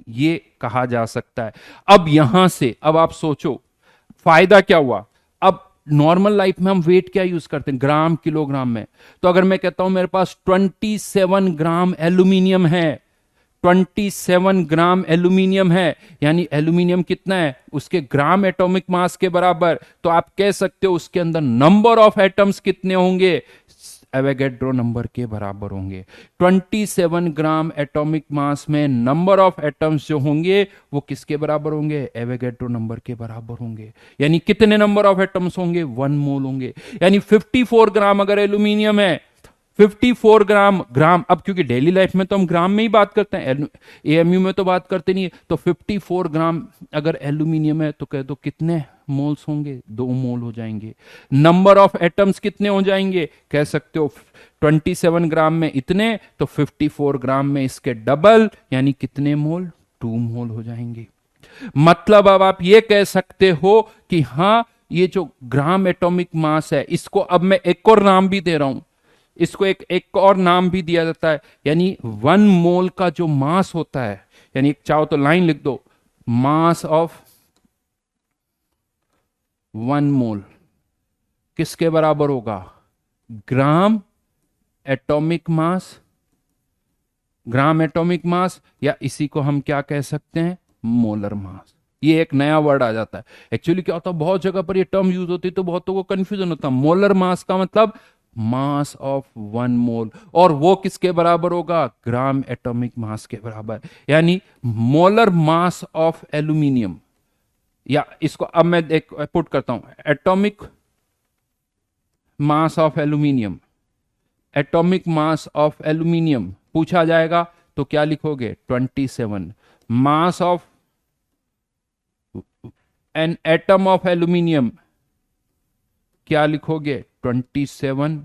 S1: ये कहा जा सकता है। अब यहां से अब आप सोचो फायदा क्या हुआ। अब नॉर्मल लाइफ में हम वेट क्या यूज करते हैं? ग्राम, किलोग्राम में। तो अगर मैं कहता हूं मेरे पास 27 ग्राम एल्यूमिनियम है, 27 ग्राम एल्यूमिनियम है, यानी एल्यूमिनियम कितना है? उसके ग्राम एटॉमिक मास के बराबर। तो आप कह सकते हो उसके अंदर नंबर ऑफ एटम्स कितने होंगे? एवोगैड्रो नंबर के बराबर होंगे। 27 ग्राम एटॉमिक मास में नंबर ऑफ एटम्स जो होंगे वो किसके बराबर होंगे? एवोगैड्रो नंबर के बराबर होंगे। यानी कितने नंबर ऑफ एटम्स होंगे? 1 मोल होंगे। यानी 54 ग्राम अगर एल्यूमिनियम है 54 ग्राम, ग्राम अब क्योंकि डेली लाइफ में तो हम ग्राम में ही बात करते हैं, एएमयू में तो बात करते नहीं है, तो 54 ग्राम अगर एल्यूमिनियम है तो कह दो कितने मोल्स होंगे, 2 मोल हो जाएंगे। नंबर ऑफ एटम्स कितने हो जाएंगे, कह सकते हो 27 ग्राम में इतने, तो 54 ग्राम में इसके डबल, यानी कितने मोल, 2 मोल हो जाएंगे। मतलब अब आप ये कह सकते हो कि हाँ, ये जो ग्राम एटॉमिक मास है, इसको अब मैं एक और नाम भी दे रहा हूं, इसको एक और नाम भी दिया जाता है, यानी 1 मोल का जो मास होता है, यानी चाहो तो लाइन लिख दो, मास ऑफ 1 मोल किसके बराबर होगा, ग्राम एटॉमिक मास, ग्राम एटॉमिक मास, या इसी को हम क्या कह सकते हैं, मोलर मास। ये एक नया वर्ड आ जाता है। एक्चुअली क्या होता है, बहुत जगह पर ये टर्म यूज होती है तो बहुतों को कंफ्यूजन होता है। मोलर मास का मतलब मास ऑफ 1 मोल, और वो किसके बराबर होगा, ग्राम एटॉमिक मास के बराबर। यानी मोलर मास ऑफ एल्यूमिनियम, या इसको अब मैं एक पुट करता हूं, atomic mass of aluminium, atomic mass of aluminium पूछा जाएगा तो क्या लिखोगे, 27। Mass of an atom of aluminium क्या लिखोगे, 27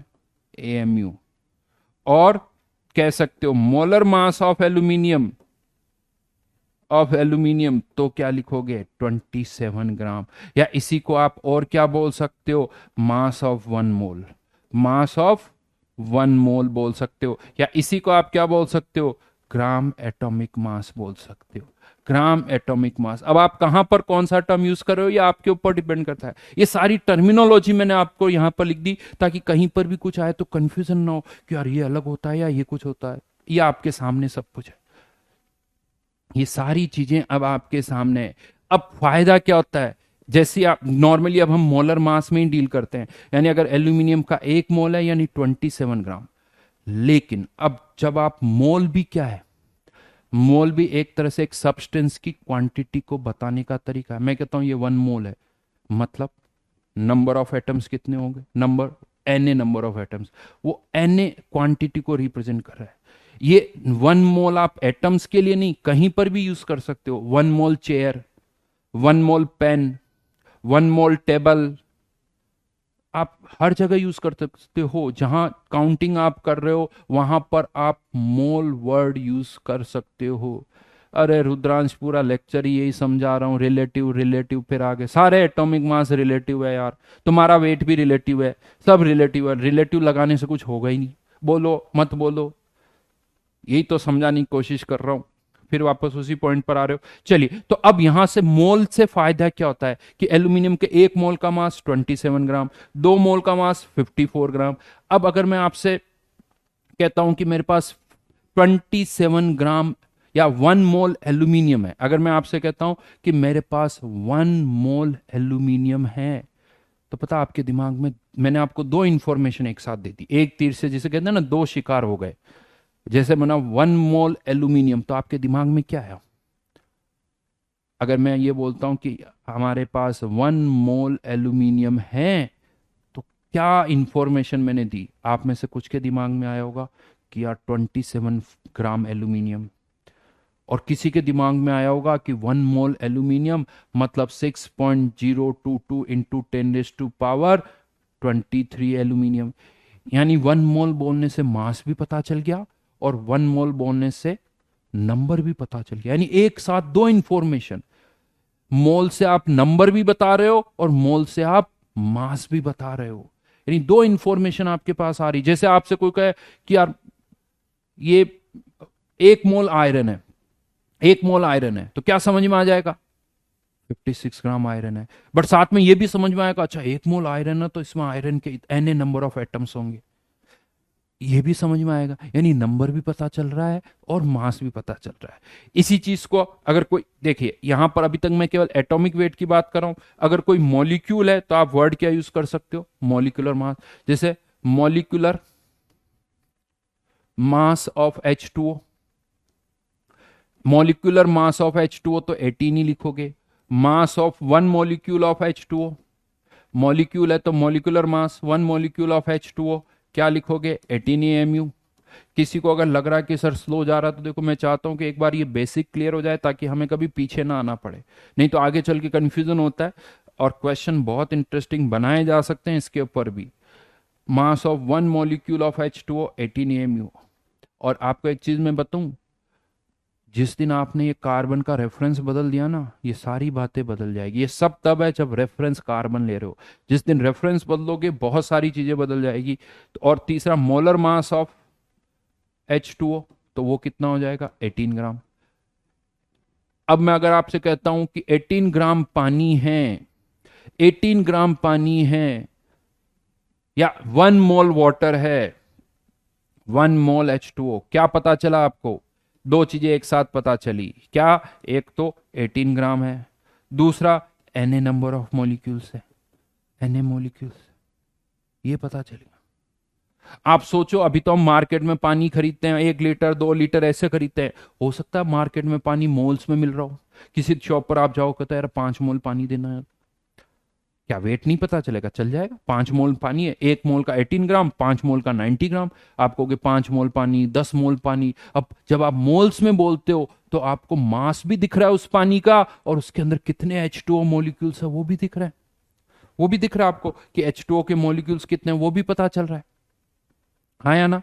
S1: AMU। और कह सकते हो मोलर मास ऑफ एल्यूमिनियम, तो क्या लिखोगे, 27 ग्राम। या इसी को आप और क्या बोल सकते हो, mass of 1 mole, mass of 1 मोल बोल सकते हो। या इसी को आप क्या बोल सकते हो, ग्राम एटॉमिक मास बोल सकते हो, ग्राम एटॉमिक मास। अब आप कहां पर कौन सा टर्म यूज कर रहे हो, ये आपके ऊपर डिपेंड करता है। ये सारी टर्मिनोलॉजी मैंने आपको यहां पर लिख दी ताकि कहीं पर भी कुछ आए तो कंफ्यूजन ना हो कि यार ये अलग होता है या ये कुछ होता है। ये आपके सामने सब कुछ है, ये सारी चीजें अब आपके सामने है। अब फायदा क्या होता है, जैसे आप नॉर्मली अब हम मोलर मास में ही डील करते हैं, यानी अगर एल्यूमिनियम का 1 मोल है यानी 27 ग्राम। लेकिन अब जब आप मोल भी क्या है, मोल भी एक तरह से एक सब्सटेंस की क्वांटिटी को बताने का तरीका है। मैं कहता हूं ये 1 मोल है, मतलब नंबर ऑफ एटम्स कितने होंगे, number n number of atoms, वो एन क्वांटिटी को रिप्रेजेंट कर रहा है। ये 1 मोल आप एटम्स के लिए नहीं, कहीं पर भी यूज कर सकते हो। 1 मोल चेयर, 1 मोल पेन, 1 मोल टेबल, आप हर जगह यूज कर सकते हो। जहां काउंटिंग आप कर रहे हो वहां पर आप मोल वर्ड यूज कर सकते हो। अरे रुद्रांश, पूरा लेक्चर ही यही समझा रहा हूं, रिलेटिव रिलेटिव, फिर आगे सारे एटॉमिक मास रिलेटिव है यार, तुम्हारा वेट भी रिलेटिव है, सब रिलेटिव है। रिलेटिव लगाने से कुछ होगा ही नहीं, बोलो मत बोलो, यही तो समझाने की कोशिश कर रहा हूं, फिर वापस उसी पॉइंट पर आ रहे हो। चलिए, तो अब यहां से मोल से फायदा क्या होता है कि एल्यूमिनियम के 1 मोल का मास 27 ग्राम, 2 मोल का मास 54 ग्राम। अब अगर मैं आपसे कहता हूं कि मेरे पास 27 ग्राम या 1 मोल एल्यूमिनियम है, अगर मैं आपसे कहता हूं कि मेरे पास 1 मोल एल्यूमिनियम है, तो पता आपके दिमाग में मैंने आपको 2 इंफॉर्मेशन एक साथ दे दी, एक तीर से जिसे कहते हैं ना 2 शिकार हो गए। जैसे बना 1 मोल एल्यूमिनियम, तो आपके दिमाग में क्या है। अगर मैं ये बोलता हूं कि हमारे पास 1 मोल एल्यूमिनियम है, तो क्या इंफॉर्मेशन मैंने दी, आप में से कुछ के दिमाग में आया होगा कि यार 27 ग्राम एल्यूमिनियम, और किसी के दिमाग में आया होगा कि 1 मोल एल्यूमिनियम मतलब 6.022 इंटू 10⁻23 एल्यूमिनियम। यानी 1 मोल बोलने से मास भी पता चल गया और 1 मोल बोलने से नंबर भी पता चल गया। यानी एक साथ 2 इंफॉर्मेशन, मोल से आप नंबर भी बता रहे हो और मोल से आप मास भी बता रहे हो, यानी 2 इंफॉर्मेशन आपके पास आ रही। जैसे आपसे कोई कहे कि यार ये 1 मोल आयरन है, 1 मोल आयरन है, तो क्या समझ में आ जाएगा, 56 ग्राम आयरन है। बट साथ में यह भी समझ में आएगा, अच्छा 1 मोल आयरन है तो इसमें आयरन के एन नंबर ऑफ एटम्स होंगे, ये भी समझ में आएगा। यानी नंबर भी पता चल रहा है और मास भी पता चल रहा है। इसी चीज को अगर कोई देखिए, यहां पर अभी तक मैं केवल एटॉमिक वेट की बात कर रहा हूं, अगर कोई मॉलिक्यूल है तो आप वर्ड क्या यूज कर सकते हो, मॉलिक्यूलर मास। जैसे molecular mass of H2O, molecular mass of H2O तो 18 ही लिखोगे। Mass of 1 molecule of H2O, molecule है तो molecular mass 1 molecule of H2O क्या लिखोगे 18 AMU। किसी को अगर लग रहा है कि सर स्लो जा रहा है, तो देखो मैं चाहता हूं कि एक बार ये बेसिक क्लियर हो जाए ताकि हमें कभी पीछे ना आना पड़े, नहीं तो आगे चल के कंफ्यूजन होता है और क्वेश्चन बहुत इंटरेस्टिंग बनाए जा सकते हैं इसके ऊपर भी। Mass of one molecule of H2O 18 AMU। और आपको एक चीज मैं बताऊं, जिस दिन आपने ये कार्बन का रेफरेंस बदल दिया ना, ये सारी बातें बदल जाएगी। ये सब तब है जब रेफरेंस कार्बन ले रहे हो। जिस दिन रेफरेंस बदलोगे बहुत सारी चीजें बदल जाएगी। तो और तीसरा मोलर मास ऑफ H2O, तो वो कितना हो जाएगा 18 ग्राम। अब मैं अगर आपसे कहता हूं कि 18 ग्राम पानी है, 18 ग्राम पानी है, या 1 मोल वाटर है, 1 मोल H2O, क्या पता चला आपको? दो चीजें एक साथ पता चली क्या? एक तो 18 ग्राम है, दूसरा Na नंबर ऑफ मॉलिक्यूल्स है, Na मॉलिक्यूल्स, ये पता चलेगा। आप सोचो, अभी तो हम मार्केट में पानी खरीदते हैं, 1 लीटर 2 लीटर ऐसे खरीदते हैं। हो सकता है मार्केट में पानी मोल्स में मिल रहा हो, किसी शॉप पर आप जाओ, कहते हैं यार 5 मोल पानी देना है, क्या वेट नहीं पता चलेगा? चल जाएगा। 5 मोल पानी है, 1 मोल का 18 ग्राम, 5 मोल का 90 ग्राम। आप कहोगे 5 मोल पानी, 10 मोल पानी। अब जब आप मोल्स में बोलते हो तो आपको मास भी दिख रहा है उस पानी का, और उसके अंदर कितने H2O मॉलिक्यूल्स है वो भी दिख रहा है। वो भी दिख रहा है आपको कि H2O के मॉलिक्यूल्स कितने हैं, वो भी पता चल रहा है। हाँ या ना?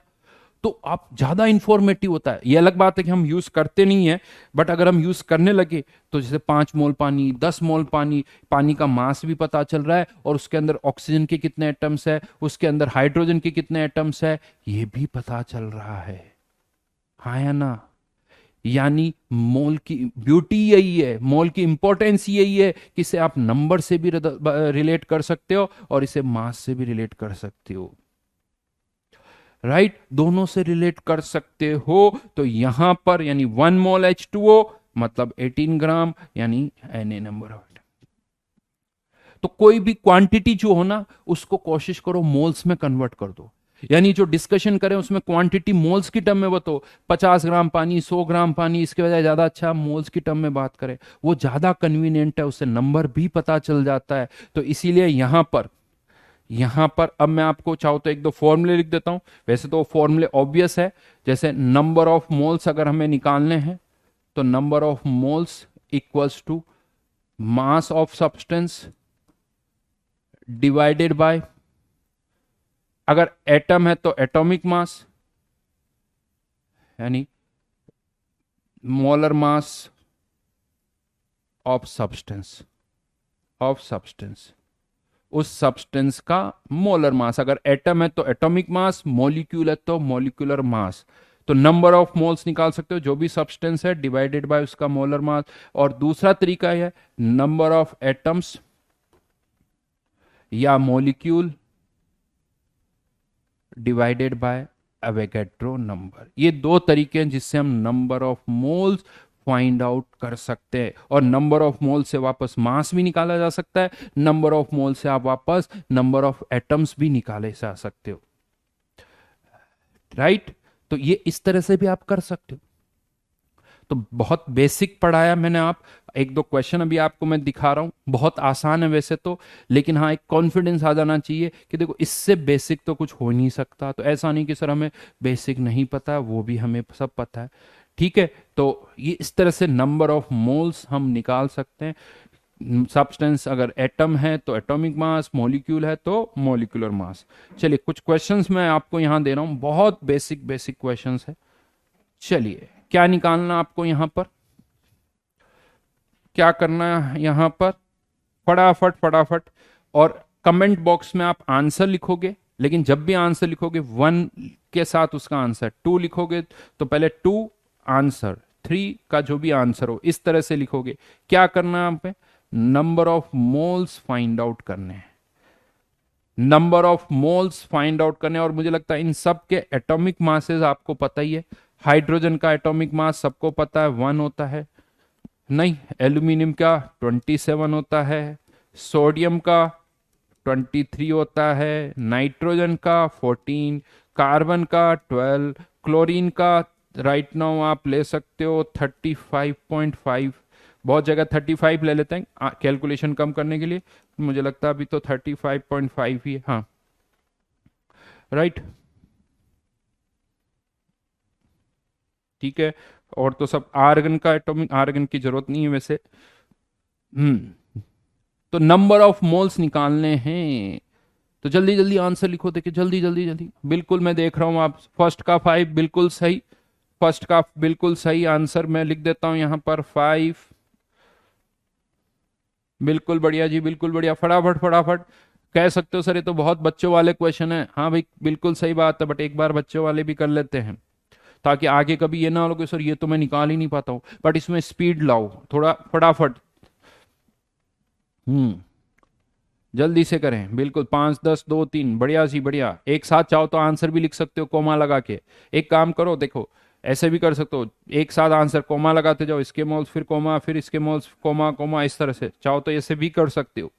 S1: तो आप ज्यादा इंफॉर्मेटिव होता है। ये अलग बात है कि हम यूज करते नहीं है, बट अगर हम यूज करने लगे तो जैसे 5 मोल पानी, 10 मोल पानी, पानी का मास भी पता चल रहा है, और उसके अंदर ऑक्सीजन के कितने एटम्स है, उसके अंदर हाइड्रोजन के कितने एटम्स है, ये भी पता चल रहा है। हाँ या ना? यानी मोल की ब्यूटी यही है, मोल की इंपॉर्टेंस यही है कि इसे आप नंबर से भी रिलेट कर सकते हो और इसे मास से भी रिलेट कर सकते हो। राइट, दोनों से रिलेट कर सकते हो। तो यहां पर यानी 1 मोल H2O मतलब 18 ग्राम, यानी Na नंबर ऑफ। तो कोई भी क्वांटिटी जो हो ना, उसको कोशिश करो मोल्स में कन्वर्ट कर दो। यानी जो डिस्कशन करें उसमें क्वांटिटी मोल्स की टर्म में बताओ। 50 ग्राम पानी, 100 ग्राम पानी, इसके बजाय ज्यादा अच्छा मोल्स की टर्म में बात करें, वो ज्यादा कन्वीनियंट है, उससे नंबर भी पता चल जाता है। तो इसीलिए यहां पर अब मैं आपको चाहूँ तो एक दो फॉर्मूले लिख देता हूं। वैसे तो फॉर्मूले ऑब्वियस है, जैसे नंबर ऑफ मोल्स अगर हमें निकालने हैं तो number of moles equals to mass of substance divided by, अगर एटम है तो एटॉमिक मास, यानी मोलर मास ऑफ सब्सटेंस, उस सब्सटेंस का मोलर मास। अगर एटम है तो एटॉमिक मास, मॉलिक्यूल है तो मॉलिक्यूलर मास। तो नंबर ऑफ मोल्स निकाल सकते हो जो भी सब्सटेंस है, डिवाइडेड बाय उसका मोलर मास। और दूसरा तरीका है नंबर ऑफ एटम्स या molecule divided by Avogadro number. ये दो तरीके हैं जिससे हम number of moles find out कर सकते हैं। और नंबर ऑफ मोल से वापस मास भी निकाला जा सकता है, नंबर ऑफ मोल से आप वापस नंबर ऑफ एटम्स भी निकाले जा सकते हो। राइट, तो ये इस तरह से भी आप कर सकते हो। तो बहुत बेसिक पढ़ाया मैंने। आप एक दो क्वेश्चन अभी आपको मैं दिखा रहा हूं, बहुत आसान है वैसे तो, लेकिन हाँ एक कॉन्फिडेंस आ जाना चाहिए कि देखो इससे बेसिक तो कुछ हो नहीं सकता। तो ऐसा नहीं कि सर हमें बेसिक नहीं पता, वो भी हमें सब पता है। ठीक है, तो ये इस तरह से नंबर ऑफ मोल्स हम निकाल सकते हैं। सब्सटेंस अगर एटम है तो एटॉमिक मास, मॉलिक्यूल है तो मॉलिक्यूलर मास। चलिए कुछ क्वेश्चंस मैं आपको यहां दे रहा हूं, बहुत बेसिक बेसिक क्वेश्चंस है। चलिए, क्या निकालना आपको यहां पर, क्या करना है यहां पर, फटाफट फटाफट। और कमेंट बॉक्स में आप आंसर लिखोगे, लेकिन जब भी आंसर लिखोगे 1 के साथ उसका आंसर, 2 लिखोगे तो पहले 2 आंसर, 3 का जो भी आंसर हो इस तरह से लिखोगे। क्या करना है आप, number of moles find out करने हैं, number of moles find out करने। और मुझे लगता है इन सब के एटॉमिक मासेस आपको पता ही है। हाइड्रोजन का एटॉमिक मास सबको पता है 1 होता है, नहीं एल्यूमिनियम का 27 होता है, सोडियम का 23 होता है, नाइट्रोजन का 14, कार्बन का 12, क्लोरीन का राइट नाउ आप ले सकते हो 35.5। बहुत जगह 35 ले लेते हैं कैलकुलेशन कम करने के लिए, मुझे लगता है अभी तो 35.5 ही है। हाँ, राइट। ठीक है। और तो सब आर्गन का एटॉमिक, आर्गन की जरूरत नहीं है वैसे। हम्म। तो नंबर ऑफ मोल्स निकालने हैं। तो जल्दी जल्दी आंसर लिखो, देखिए जल्दी जल्दी जल्दी। बिल्कुल मैं देख रहा हूं, आप फर्स्ट का 5 बिल्कुल सही। फर्स्ट का बिल्कुल सही आंसर मैं लिख देता हूं यहां पर 5। बिल्कुल बढ़िया जी, बिल्कुल बढ़िया, फटाफट फटाफट। कह सकते हो सर ये तो बहुत बच्चों वाले क्वेश्चन है, हाँ भाई बिल्कुल सही बात है, बट एक बार बच्चों वाले भी कर लेते हैं, ताकि आगे कभी ये ना हो कि सर ये तो मैं निकाल ही नहीं पाता हूँ, बट इसमें स्पीड लाओ थोड़ा फटाफट। हम्म। जल्दी से करें, बिल्कुल 5 10 2 3, बढ़िया जी बढ़िया। एक साथ चाहो तो आंसर भी लिख सकते हो कोमा लगा के। एक काम करो, देखो ऐसे भी कर सकते हो, एक साथ आंसर कोमा लगाते जाओ, इसके मोल्स फिर कोमा, फिर इसके मोल्स कोमा कोमा, इस तरह से चाहो तो ऐसे भी कर सकते हो।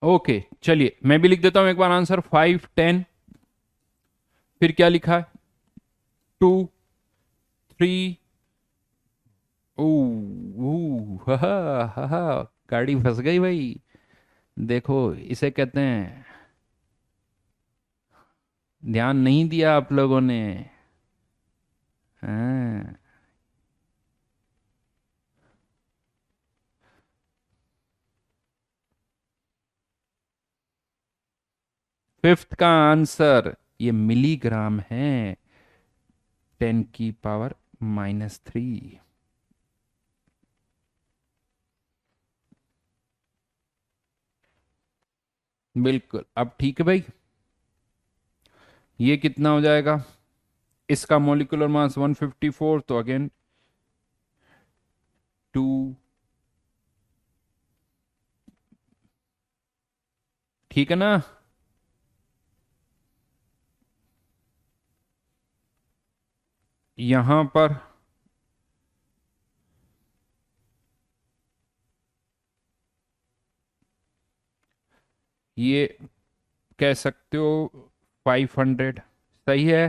S1: ओके चलिए मैं भी लिख देता हूं एक बार आंसर, 5 10। फिर क्या लिखा है? 2 3। ओ हा हा हा, गाड़ी फंस गई भाई। देखो इसे कहते हैं, ध्यान नहीं दिया आप लोगों ने। हाँ। फिफ्थ का आंसर ये मिलीग्राम है, 10 की पावर -3। बिल्कुल, अब ठीक है भाई। ये कितना हो जाएगा? इसका मॉलिक्यूलर मास 154, तो अगेन 2। ठीक है ना? यहां पर ये कह सकते हो 500, सही है।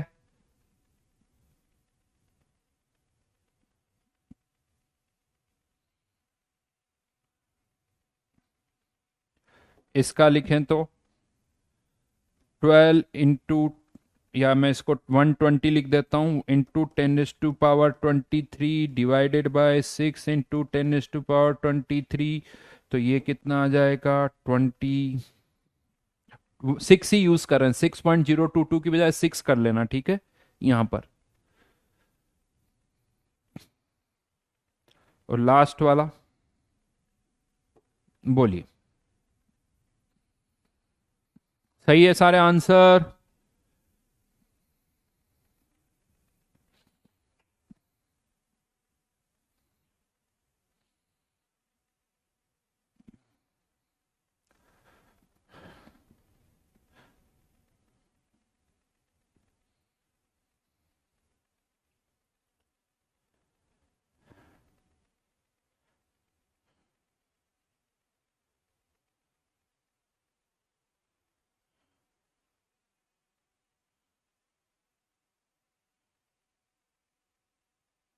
S1: इसका लिखें तो 12 इंटू, या मैं इसको 120 लिख देता हूँ, × 10⁻⁻23 डिवाइडेड बाय 6 × 10⁻⁻23। तो ये कितना आ जाएगा? 6 ही यूज कर रहे हैं, 6.022 की बजाय 6 कर लेना, ठीक है यहां पर। और लास्ट वाला बोलिए। सही है सारे आंसर?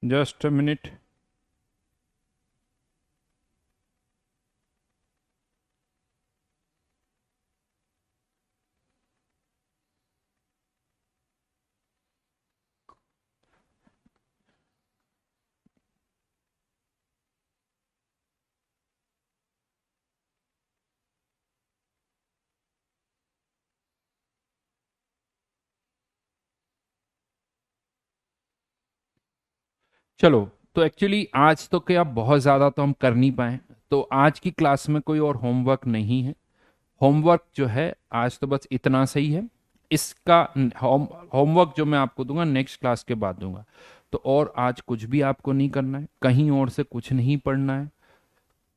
S1: Just a minute. चलो, तो एक्चुअली आज तो क्या बहुत ज़्यादा तो हम कर नहीं पाए, तो आज की क्लास में कोई और होमवर्क नहीं है। होमवर्क जो है आज तो बस इतना सही है। इसका होमवर्क जो मैं आपको दूंगा नेक्स्ट क्लास के बाद दूंगा। तो और आज कुछ भी आपको नहीं करना है, कहीं और से कुछ नहीं पढ़ना है,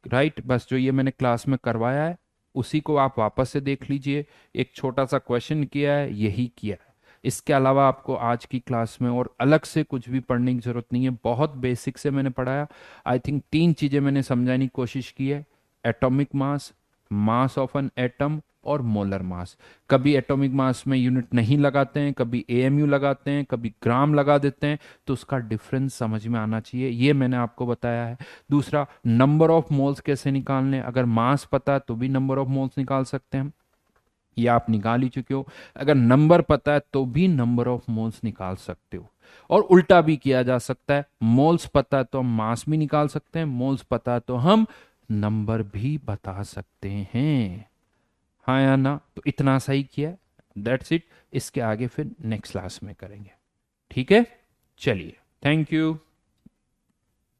S1: राइट। बस जो ये मैंने क्लास में करवाया है उसी को आप वापस से देख लीजिए। एक छोटा सा क्वेश्चन किया है, यही किया है। इसके अलावा आपको आज की क्लास में और अलग से कुछ भी पढ़ने की जरूरत नहीं है, बहुत बेसिक से मैंने पढ़ाया। आई थिंक तीन चीजें मैंने समझाने की कोशिश की है: atomic mass, mass of an atom, और मोलर मास। कभी एटॉमिक मास में यूनिट नहीं लगाते हैं, कभी एएमयू लगाते हैं, कभी ग्राम लगा देते हैं, तो उसका डिफरेंस समझ में आना चाहिए, ये मैंने आपको बताया है। दूसरा, नंबर ऑफ मोल्स कैसे निकालने, अगर मास पता है तो भी नंबर ऑफ मोल्स निकाल सकते हैं, ये आप निकाल ही चुके हो। अगर नंबर पता है तो भी नंबर ऑफ मोल्स निकाल सकते हो। और उल्टा भी किया जा सकता है, मोल्स पता है तो हम मास भी निकाल सकते हैं, मोल्स पता है तो हम नंबर भी बता सकते हैं। हाँ या ना? तो इतना सही किया, दैट्स इट। इसके आगे फिर नेक्स्ट क्लास में करेंगे, ठीक है? चलिए, थैंक यू।